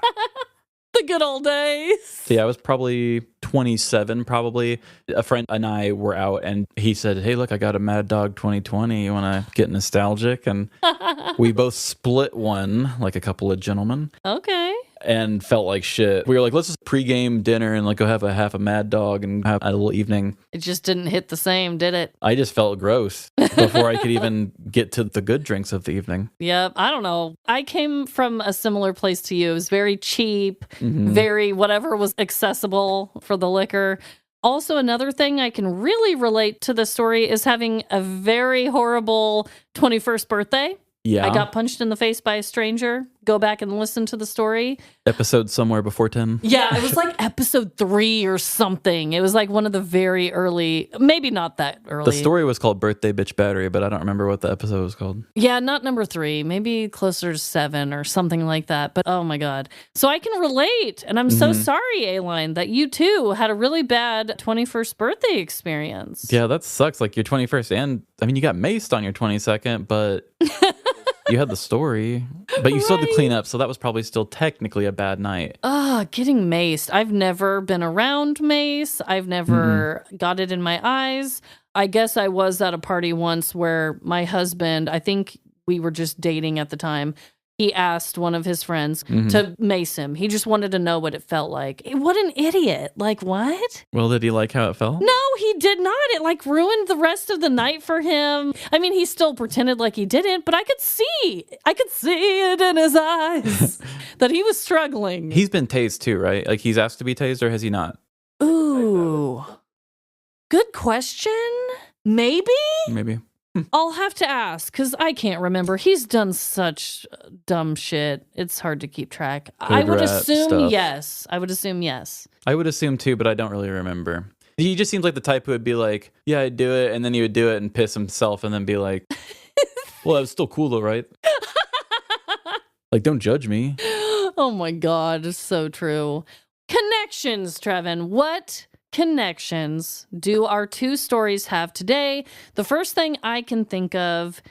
S2: The good old days.
S1: So yeah, I was probably 27, probably. A friend and I were out, and he said, hey, look, I got a Mad Dog 2020. You want to get nostalgic? And we both split one, like a couple of gentlemen.
S2: Okay.
S1: And felt like shit. We were like, let's just pregame dinner and like go have a half a Mad Dog and have a little evening.
S2: It just didn't hit the same, did it?
S1: I just felt gross before I could even get to the good drinks of the evening.
S2: Yep. I don't know. I came from a similar place to you. It was very cheap, very whatever was accessible for the liquor. Also, another thing I can really relate to the story is having a very horrible 21st birthday.
S1: Yeah.
S2: I got punched in the face by a stranger. Go back and listen to the story.
S1: Episode somewhere before 10.
S2: Yeah, it was like episode 3 or something. It was like one of the very early, maybe not that early.
S1: The story was called Birthday Bitch Battery, but I don't remember what the episode was called.
S2: Yeah, not number 3, maybe closer to 7 or something like that. But oh my God. So I can relate. And I'm so sorry, A-Line, that you too had a really bad 21st birthday experience.
S1: Yeah, that sucks. Like your 21st, and I mean, you got maced on your 22nd, but you had the story. But you still had to clean up, so that was probably still technically a bad night.
S2: Getting maced. I've never been around mace. I've never got it in my eyes. I guess I was at a party once where my husband, I think we were just dating at the time, he asked one of his friends to mace him. He just wanted to know what it felt like. What an idiot. Like, what?
S1: Well, did he like how it felt?
S2: No, he did not. It like ruined the rest of the night for him. I mean, he still pretended like he didn't, but I could see it in his eyes that he was struggling.
S1: He's been tased too, right? Like he's asked to be tased, or has he not?
S2: Ooh. Good question. Maybe?
S1: Maybe.
S2: I'll have to ask because I can't remember. He's done such dumb shit. It's hard to keep track. I would assume yes. I would assume yes.
S1: I would assume too, but I don't really remember. He just seems like the type who would be like, yeah, I'd do it. And then he would do it and piss himself and then be like, well, that was still cool though, right? Like, don't judge me.
S2: Oh my God. It's so true. Connections, Trevin. What connections do our two stories have today? The first thing I can think of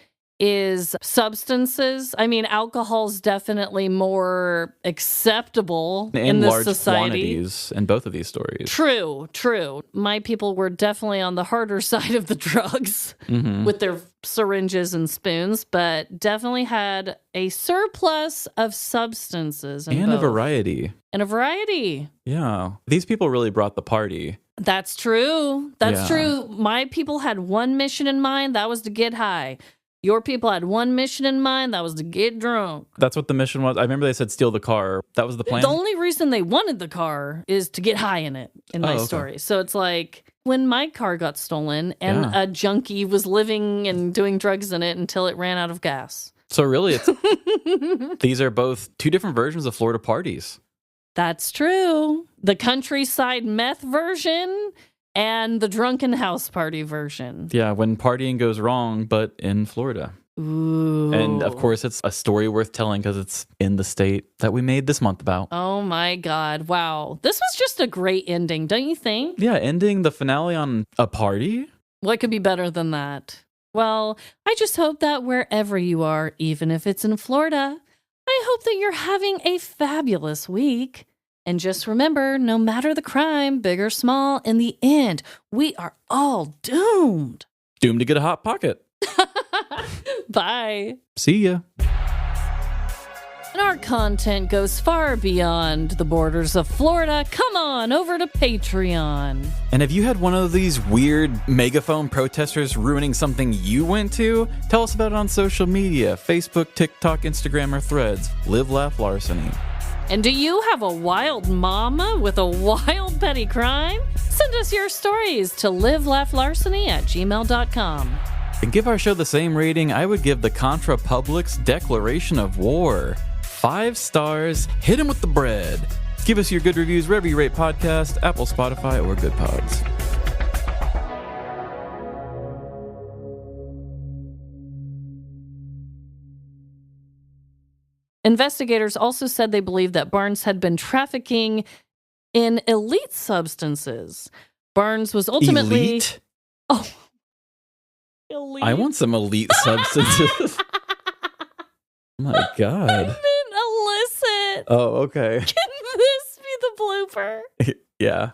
S2: is substances. I mean, alcohol's definitely more acceptable in this
S1: large
S2: society.
S1: Quantities in both of these stories.
S2: True. My people were definitely on the harder side of the drugs with their syringes and spoons, but definitely had a surplus of substances in
S1: and
S2: both.
S1: a variety. Yeah. These people really brought the party.
S2: That's true. That's true. My people had one mission in mind. That was to get high. Your people had one mission in mind. That was to get drunk.
S1: That's what the mission was. I remember they said steal the car. That was the plan?
S2: The only reason they wanted the car is to get high in it, in my story. So it's like when my car got stolen and a junkie was living and doing drugs in it until it ran out of gas.
S1: So really, it's these are both two different versions of Florida parties.
S2: That's true. The countryside meth version and the drunken house party version.
S1: Yeah, when partying goes wrong, but in Florida.
S2: Ooh.
S1: And of course, it's a story worth telling because it's in the state that we made this month about.
S2: Oh my God. Wow. This was just a great ending, don't you think?
S1: Yeah, ending the finale on a party.
S2: What could be better than that? Well, I just hope that wherever you are, even if it's in Florida, I hope that you're having a fabulous week. And just remember, no matter the crime, big or small, in the end, we are all doomed.
S1: Doomed to get a hot pocket.
S2: Bye.
S1: See ya.
S2: And our content goes far beyond the borders of Florida. Come on over to Patreon.
S1: And have you had one of these weird megaphone protesters ruining something you went to? Tell us about it on social media, Facebook, TikTok, Instagram, or Threads. Live, laugh, Larceny.
S2: And do you have a wild mama with a wild petty crime? Send us your stories to livelaughlarceny@gmail.com.
S1: And give our show the same rating I would give the Contra Public's declaration of war. 5 stars, hit him with the bread. Give us your good reviews wherever you rate podcasts, Apple, Spotify, or Good Pods.
S2: Investigators also said they believed that Barnes had been trafficking in elite substances. Barnes was ultimately...
S1: Elite?
S2: Oh. Elite.
S1: I want some elite substances. Oh my God.
S2: I meant illicit.
S1: Oh, okay.
S2: Can this be the blooper?
S1: Yeah.